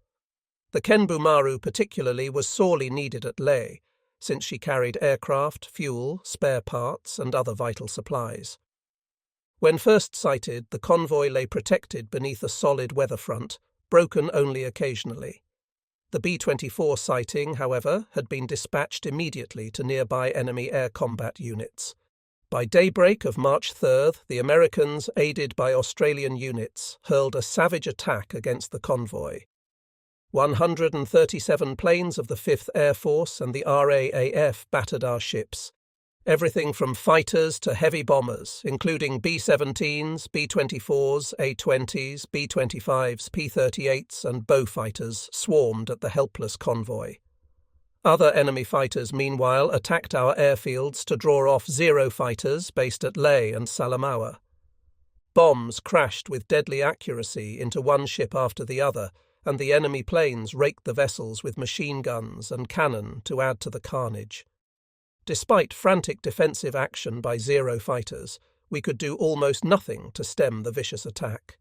The Kenbu Maru particularly was sorely needed at Leh, since she carried aircraft, fuel, spare parts, and other vital supplies. When first sighted, the convoy lay protected beneath a solid weather front, broken only occasionally. The B-24 sighting, however, had been dispatched immediately to nearby enemy air combat units. By daybreak of March 3rd, the Americans, aided by Australian units, hurled a savage attack against the convoy. 137 planes of the 5th Air Force and the RAAF battered our ships. Everything from fighters to heavy bombers, including B-17s, B-24s, A-20s, B-25s, P-38s, and Beaufighters, swarmed at the helpless convoy. Other enemy fighters, meanwhile, attacked our airfields to draw off Zero fighters based at Leh and Salamaua. Bombs crashed with deadly accuracy into one ship after the other, and the enemy planes raked the vessels with machine guns and cannon to add to the carnage. Despite frantic defensive action by Zero fighters, we could do almost nothing to stem the vicious attack.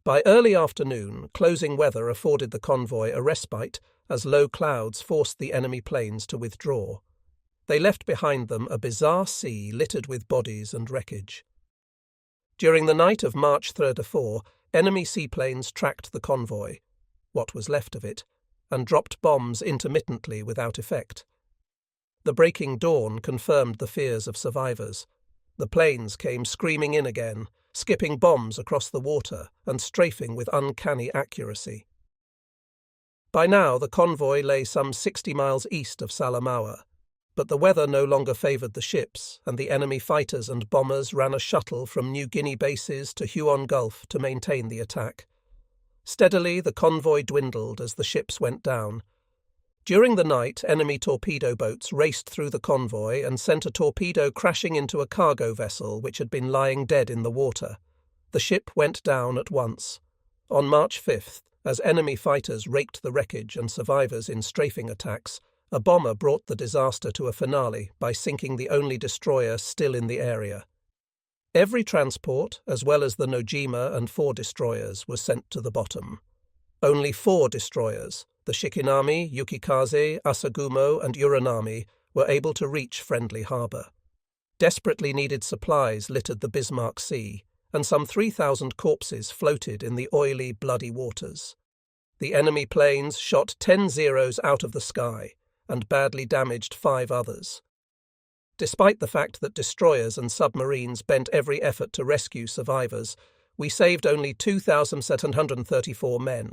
By early afternoon, closing weather afforded the convoy a respite as low clouds forced the enemy planes to withdraw. They left behind them a bizarre sea littered with bodies and wreckage. During the night of March 3 to 4, enemy seaplanes tracked the convoy, what was left of it, and dropped bombs intermittently without effect. The breaking dawn confirmed the fears of survivors. The planes came screaming in again, skipping bombs across the water and strafing with uncanny accuracy. By now the convoy lay some 60 miles east of Salamaua, but the weather no longer favoured the ships, and the enemy fighters and bombers ran a shuttle from New Guinea bases to Huon Gulf to maintain the attack. Steadily the convoy dwindled as the ships went down. During the night, enemy torpedo boats raced through the convoy and sent a torpedo crashing into a cargo vessel which had been lying dead in the water. The ship went down at once. On March 5th, as enemy fighters raked the wreckage and survivors in strafing attacks, a bomber brought the disaster to a finale by sinking the only destroyer still in the area. Every transport, as well as the Nojima and 4 destroyers, was sent to the bottom. Only 4 destroyers, the Shikinami, Yukikaze, Asagumo, and Uranami, were able to reach friendly harbour. Desperately needed supplies littered the Bismarck Sea, and some 3,000 corpses floated in the oily, bloody waters. The enemy planes shot 10 Zeros out of the sky, and badly damaged 5 others. Despite the fact that destroyers and submarines bent every effort to rescue survivors, we saved only 2,734 men.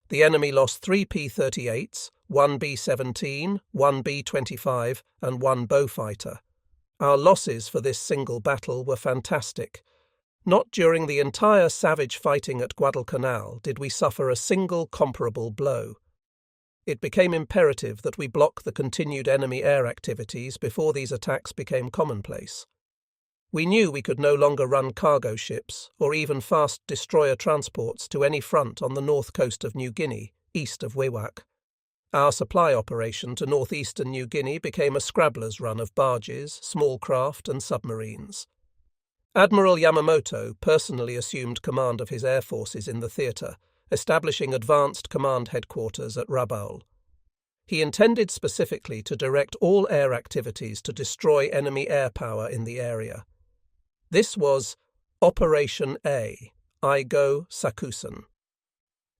The enemy lost 3 P-38s, 1 B-17, 1 B-25, and 1 Beaufighter. Our losses for this single battle were fantastic. Not during the entire savage fighting at Guadalcanal did we suffer a single comparable blow. It became imperative that we block the continued enemy air activities before these attacks became commonplace. We knew we could no longer run cargo ships or even fast destroyer transports to any front on the north coast of New Guinea, east of Wewak. Our supply operation to northeastern New Guinea became a scrabbler's run of barges, small craft, and submarines. Admiral Yamamoto personally assumed command of his air forces in the theatre, establishing advanced command headquarters at Rabaul. He intended specifically to direct all air activities to destroy enemy air power in the area. This was Operation A, Aigo Sakusen.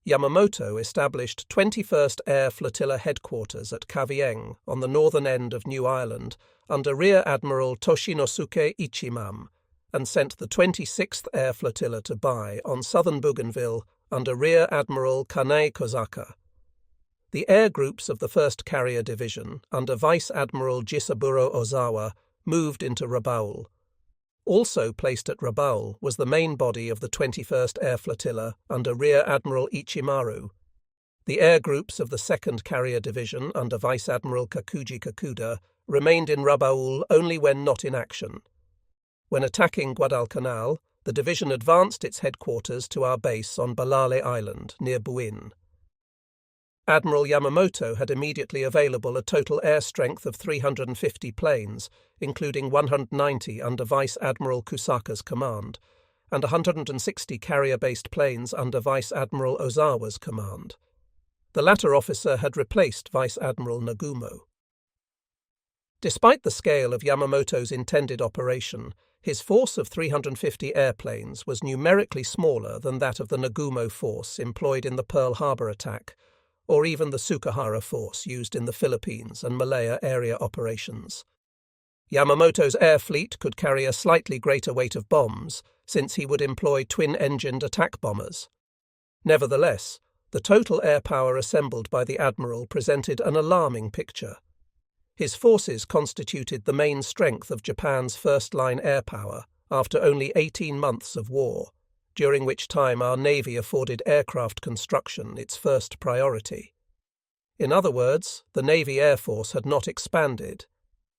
Yamamoto established 21st Air Flotilla headquarters at Kavieng on the northern end of New Ireland under Rear Admiral Toshinosuke Ichimam, and sent the 26th Air Flotilla to Bai on southern Bougainville under Rear Admiral Kanei Kozaka. The air groups of the 1st Carrier Division, under Vice Admiral Jisaburo Ozawa, moved into Rabaul. Also placed at Rabaul was the main body of the 21st Air Flotilla under Rear Admiral Ichimaru. The air groups of the 2nd Carrier Division under Vice Admiral Kakuji Kakuda remained in Rabaul only when not in action. When attacking Guadalcanal, the division advanced its headquarters to our base on Balale Island, near Buin. Admiral Yamamoto had immediately available a total air strength of 350 planes, including 190 under Vice Admiral Kusaka's command, and 160 carrier-based planes under Vice Admiral Ozawa's command. The latter officer had replaced Vice Admiral Nagumo. Despite the scale of Yamamoto's intended operation, his force of 350 airplanes was numerically smaller than that of the Nagumo force employed in the Pearl Harbor attack, or even the Sukahara force used in the Philippines and Malaya area operations. Yamamoto's air fleet could carry a slightly greater weight of bombs, since he would employ twin-engined attack bombers. Nevertheless, the total air power assembled by the Admiral presented an alarming picture. His forces constituted the main strength of Japan's first-line air power after only 18 months of war, during which time our Navy afforded aircraft construction its first priority. In other words, the Navy Air Force had not expanded.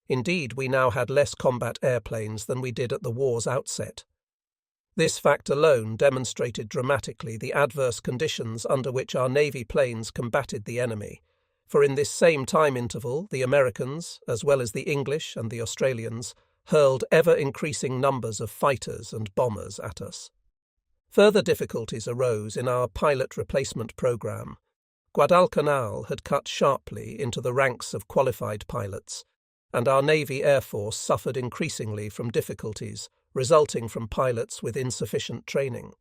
Indeed, we now had less combat airplanes than we did at the war's outset. This fact alone demonstrated dramatically the adverse conditions under which our Navy planes combated the enemy, for in this same time interval the Americans, as well as the English and the Australians, hurled ever-increasing numbers of fighters and bombers at us. Further difficulties arose in our pilot replacement program. Guadalcanal had cut sharply into the ranks of qualified pilots, and our Navy Air Force suffered increasingly from difficulties resulting from pilots with insufficient training.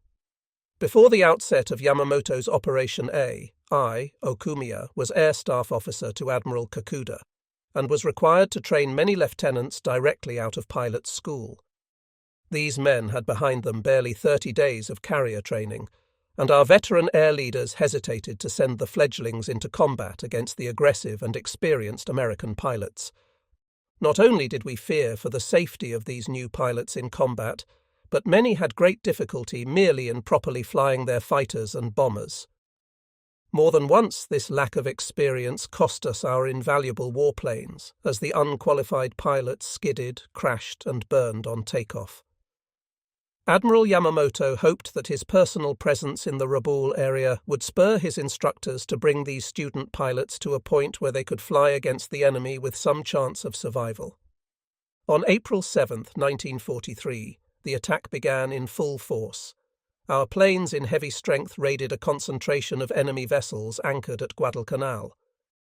Before the outset of Yamamoto's Operation A, I, Okumiya, was Air Staff Officer to Admiral Kakuda, and was required to train many lieutenants directly out of pilot school. These men had behind them barely 30 days of carrier training, and our veteran air leaders hesitated to send the fledglings into combat against the aggressive and experienced American pilots. Not only did we fear for the safety of these new pilots in combat, but many had great difficulty merely in properly flying their fighters and bombers. More than once this lack of experience cost us our invaluable warplanes, as the unqualified pilots skidded, crashed, and burned on takeoff. Admiral Yamamoto hoped that his personal presence in the Rabaul area would spur his instructors to bring these student pilots to a point where they could fly against the enemy with some chance of survival. On April 7, 1943, the attack began in full force. Our planes in heavy strength raided a concentration of enemy vessels anchored at Guadalcanal.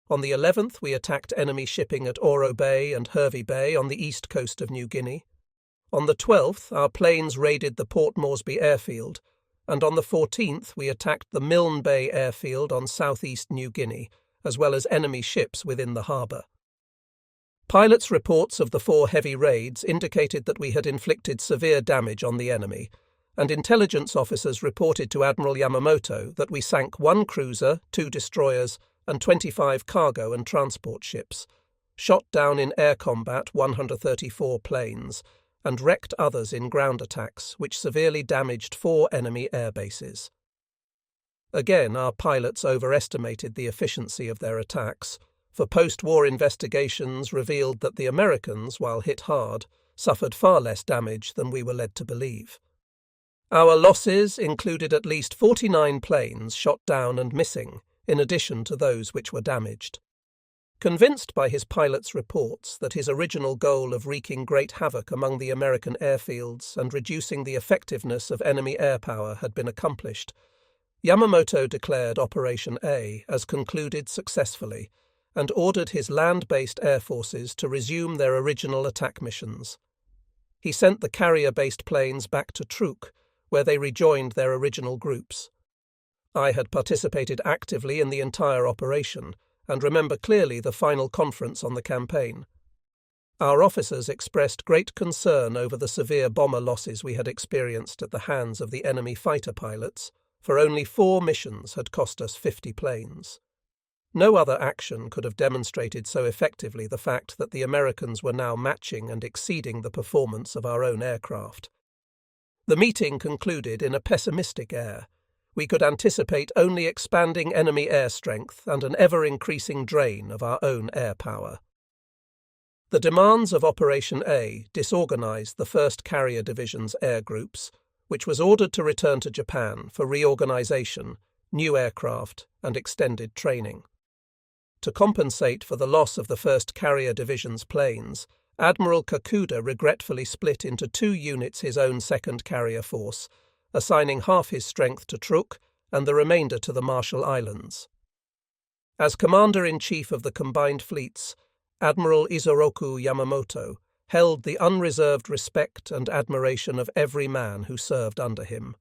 On the 11th, we attacked enemy shipping at Oro Bay and Hervey Bay on the east coast of New Guinea. On the 12th, our planes raided the Port Moresby airfield, and on the 14th we attacked the Milne Bay airfield on southeast New Guinea, as well as enemy ships within the harbour. Pilots' reports of the 4 heavy raids indicated that we had inflicted severe damage on the enemy, and intelligence officers reported to Admiral Yamamoto that we sank 1 cruiser, 2 destroyers, and 25 cargo and transport ships, shot down in air combat 134 planes, and wrecked others in ground attacks, which severely damaged 4 enemy air bases. Again, our pilots overestimated the efficiency of their attacks, for post-war investigations revealed that the Americans, while hit hard, suffered far less damage than we were led to believe. Our losses included at least 49 planes shot down and missing, in addition to those which were damaged. Convinced by his pilot's reports that his original goal of wreaking great havoc among the American airfields and reducing the effectiveness of enemy air power had been accomplished, Yamamoto declared Operation A as concluded successfully and ordered his land-based air forces to resume their original attack missions. He sent the carrier-based planes back to Truk, where they rejoined their original groups. I had participated actively in the entire operation, and remember clearly the final conference on the campaign. Our officers expressed great concern over the severe bomber losses we had experienced at the hands of the enemy fighter pilots, for only 4 missions had cost us 50 planes. No other action could have demonstrated so effectively the fact that the Americans were now matching and exceeding the performance of our own aircraft. The meeting concluded in a pessimistic air. We could anticipate only expanding enemy air strength and an ever-increasing drain of our own air power. The demands of Operation A disorganized the 1st Carrier Division's air groups, which was ordered to return to Japan for reorganization, new aircraft, and extended training. To compensate for the loss of the 1st Carrier Division's planes, Admiral Kakuda regretfully split into 2 units his own 2nd Carrier Force, assigning half his strength to Truk and the remainder to the Marshall Islands. As Commander-in-Chief of the combined fleets, Admiral Isoroku Yamamoto held the unreserved respect and admiration of every man who served under him.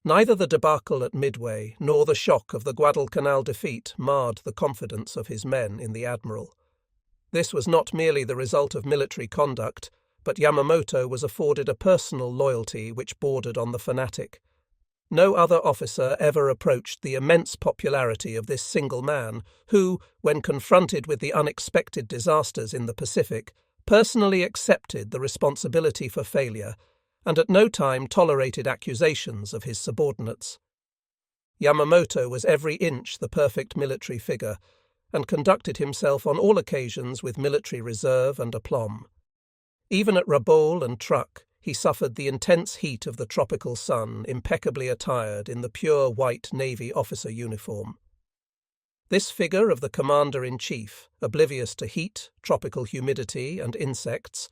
Neither the debacle at Midway nor the shock of the Guadalcanal defeat marred the confidence of his men in the Admiral. This was not merely the result of military conduct, but Yamamoto was afforded a personal loyalty which bordered on the fanatic. No other officer ever approached the immense popularity of this single man, who, when confronted with the unexpected disasters in the Pacific, personally accepted the responsibility for failure, and at no time tolerated accusations of his subordinates. Yamamoto was every inch the perfect military figure, and conducted himself on all occasions with military reserve and aplomb. Even at Rabaul and Truk, he suffered the intense heat of the tropical sun, impeccably attired in the pure white Navy officer uniform. This figure of the Commander-in-Chief, oblivious to heat, tropical humidity, and insects,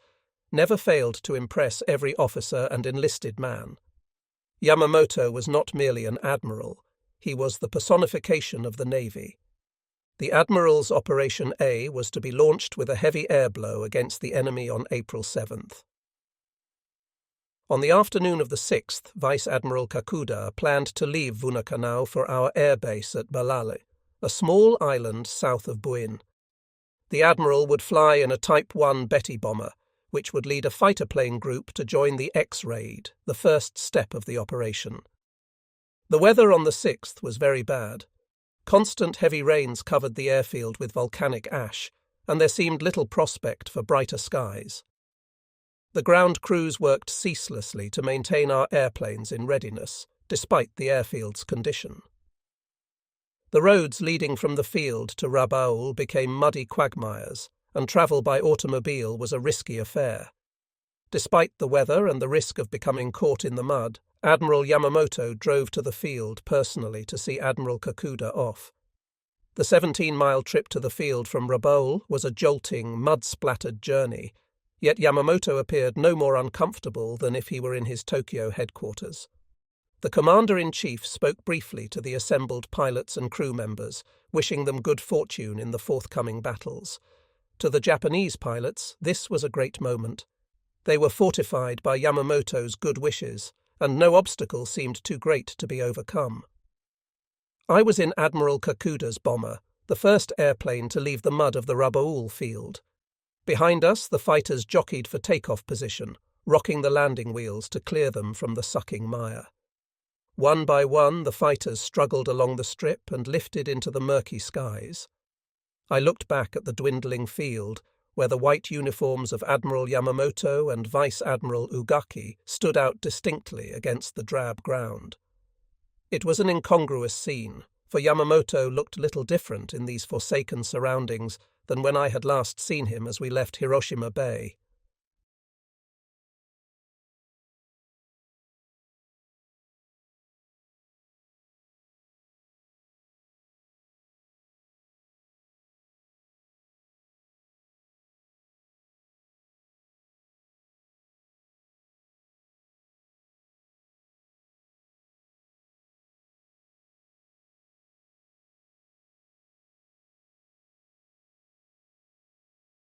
never failed to impress every officer and enlisted man. Yamamoto was not merely an admiral, he was the personification of the Navy. The Admiral's Operation A was to be launched with a heavy air blow against the enemy on April 7th. On the afternoon of the 6th, Vice Admiral Kakuda planned to leave Vunakanau for our air base at Balale, a small island south of Buin. The Admiral would fly in a Type 1 Betty bomber, which would lead a fighter plane group to join the X-Raid, the first step of the operation. The weather on the 6th was very bad. Constant heavy rains covered the airfield with volcanic ash, and there seemed little prospect for brighter skies. The ground crews worked ceaselessly to maintain our airplanes in readiness, despite the airfield's condition. The roads leading from the field to Rabaul became muddy quagmires, and travel by automobile was a risky affair. Despite the weather and the risk of becoming caught in the mud, Admiral Yamamoto drove to the field personally to see Admiral Kakuda off. The 17-mile trip to the field from Rabaul was a jolting, mud-splattered journey, yet Yamamoto appeared no more uncomfortable than if he were in his Tokyo headquarters. The Commander-in-Chief spoke briefly to the assembled pilots and crew members, wishing them good fortune in the forthcoming battles. To the Japanese pilots, this was a great moment. They were fortified by Yamamoto's good wishes, and no obstacle seemed too great to be overcome. I was in Admiral Kakuda's bomber, the first airplane to leave the mud of the Rabaul field. Behind us, the fighters jockeyed for takeoff position, rocking the landing wheels to clear them from the sucking mire. One by one, the fighters struggled along the strip and lifted into the murky skies. I looked back at the dwindling field, where the white uniforms of Admiral Yamamoto and Vice Admiral Ugaki stood out distinctly against the drab ground. It was an incongruous scene, for Yamamoto looked little different in these forsaken surroundings than when I had last seen him as we left Hiroshima Bay.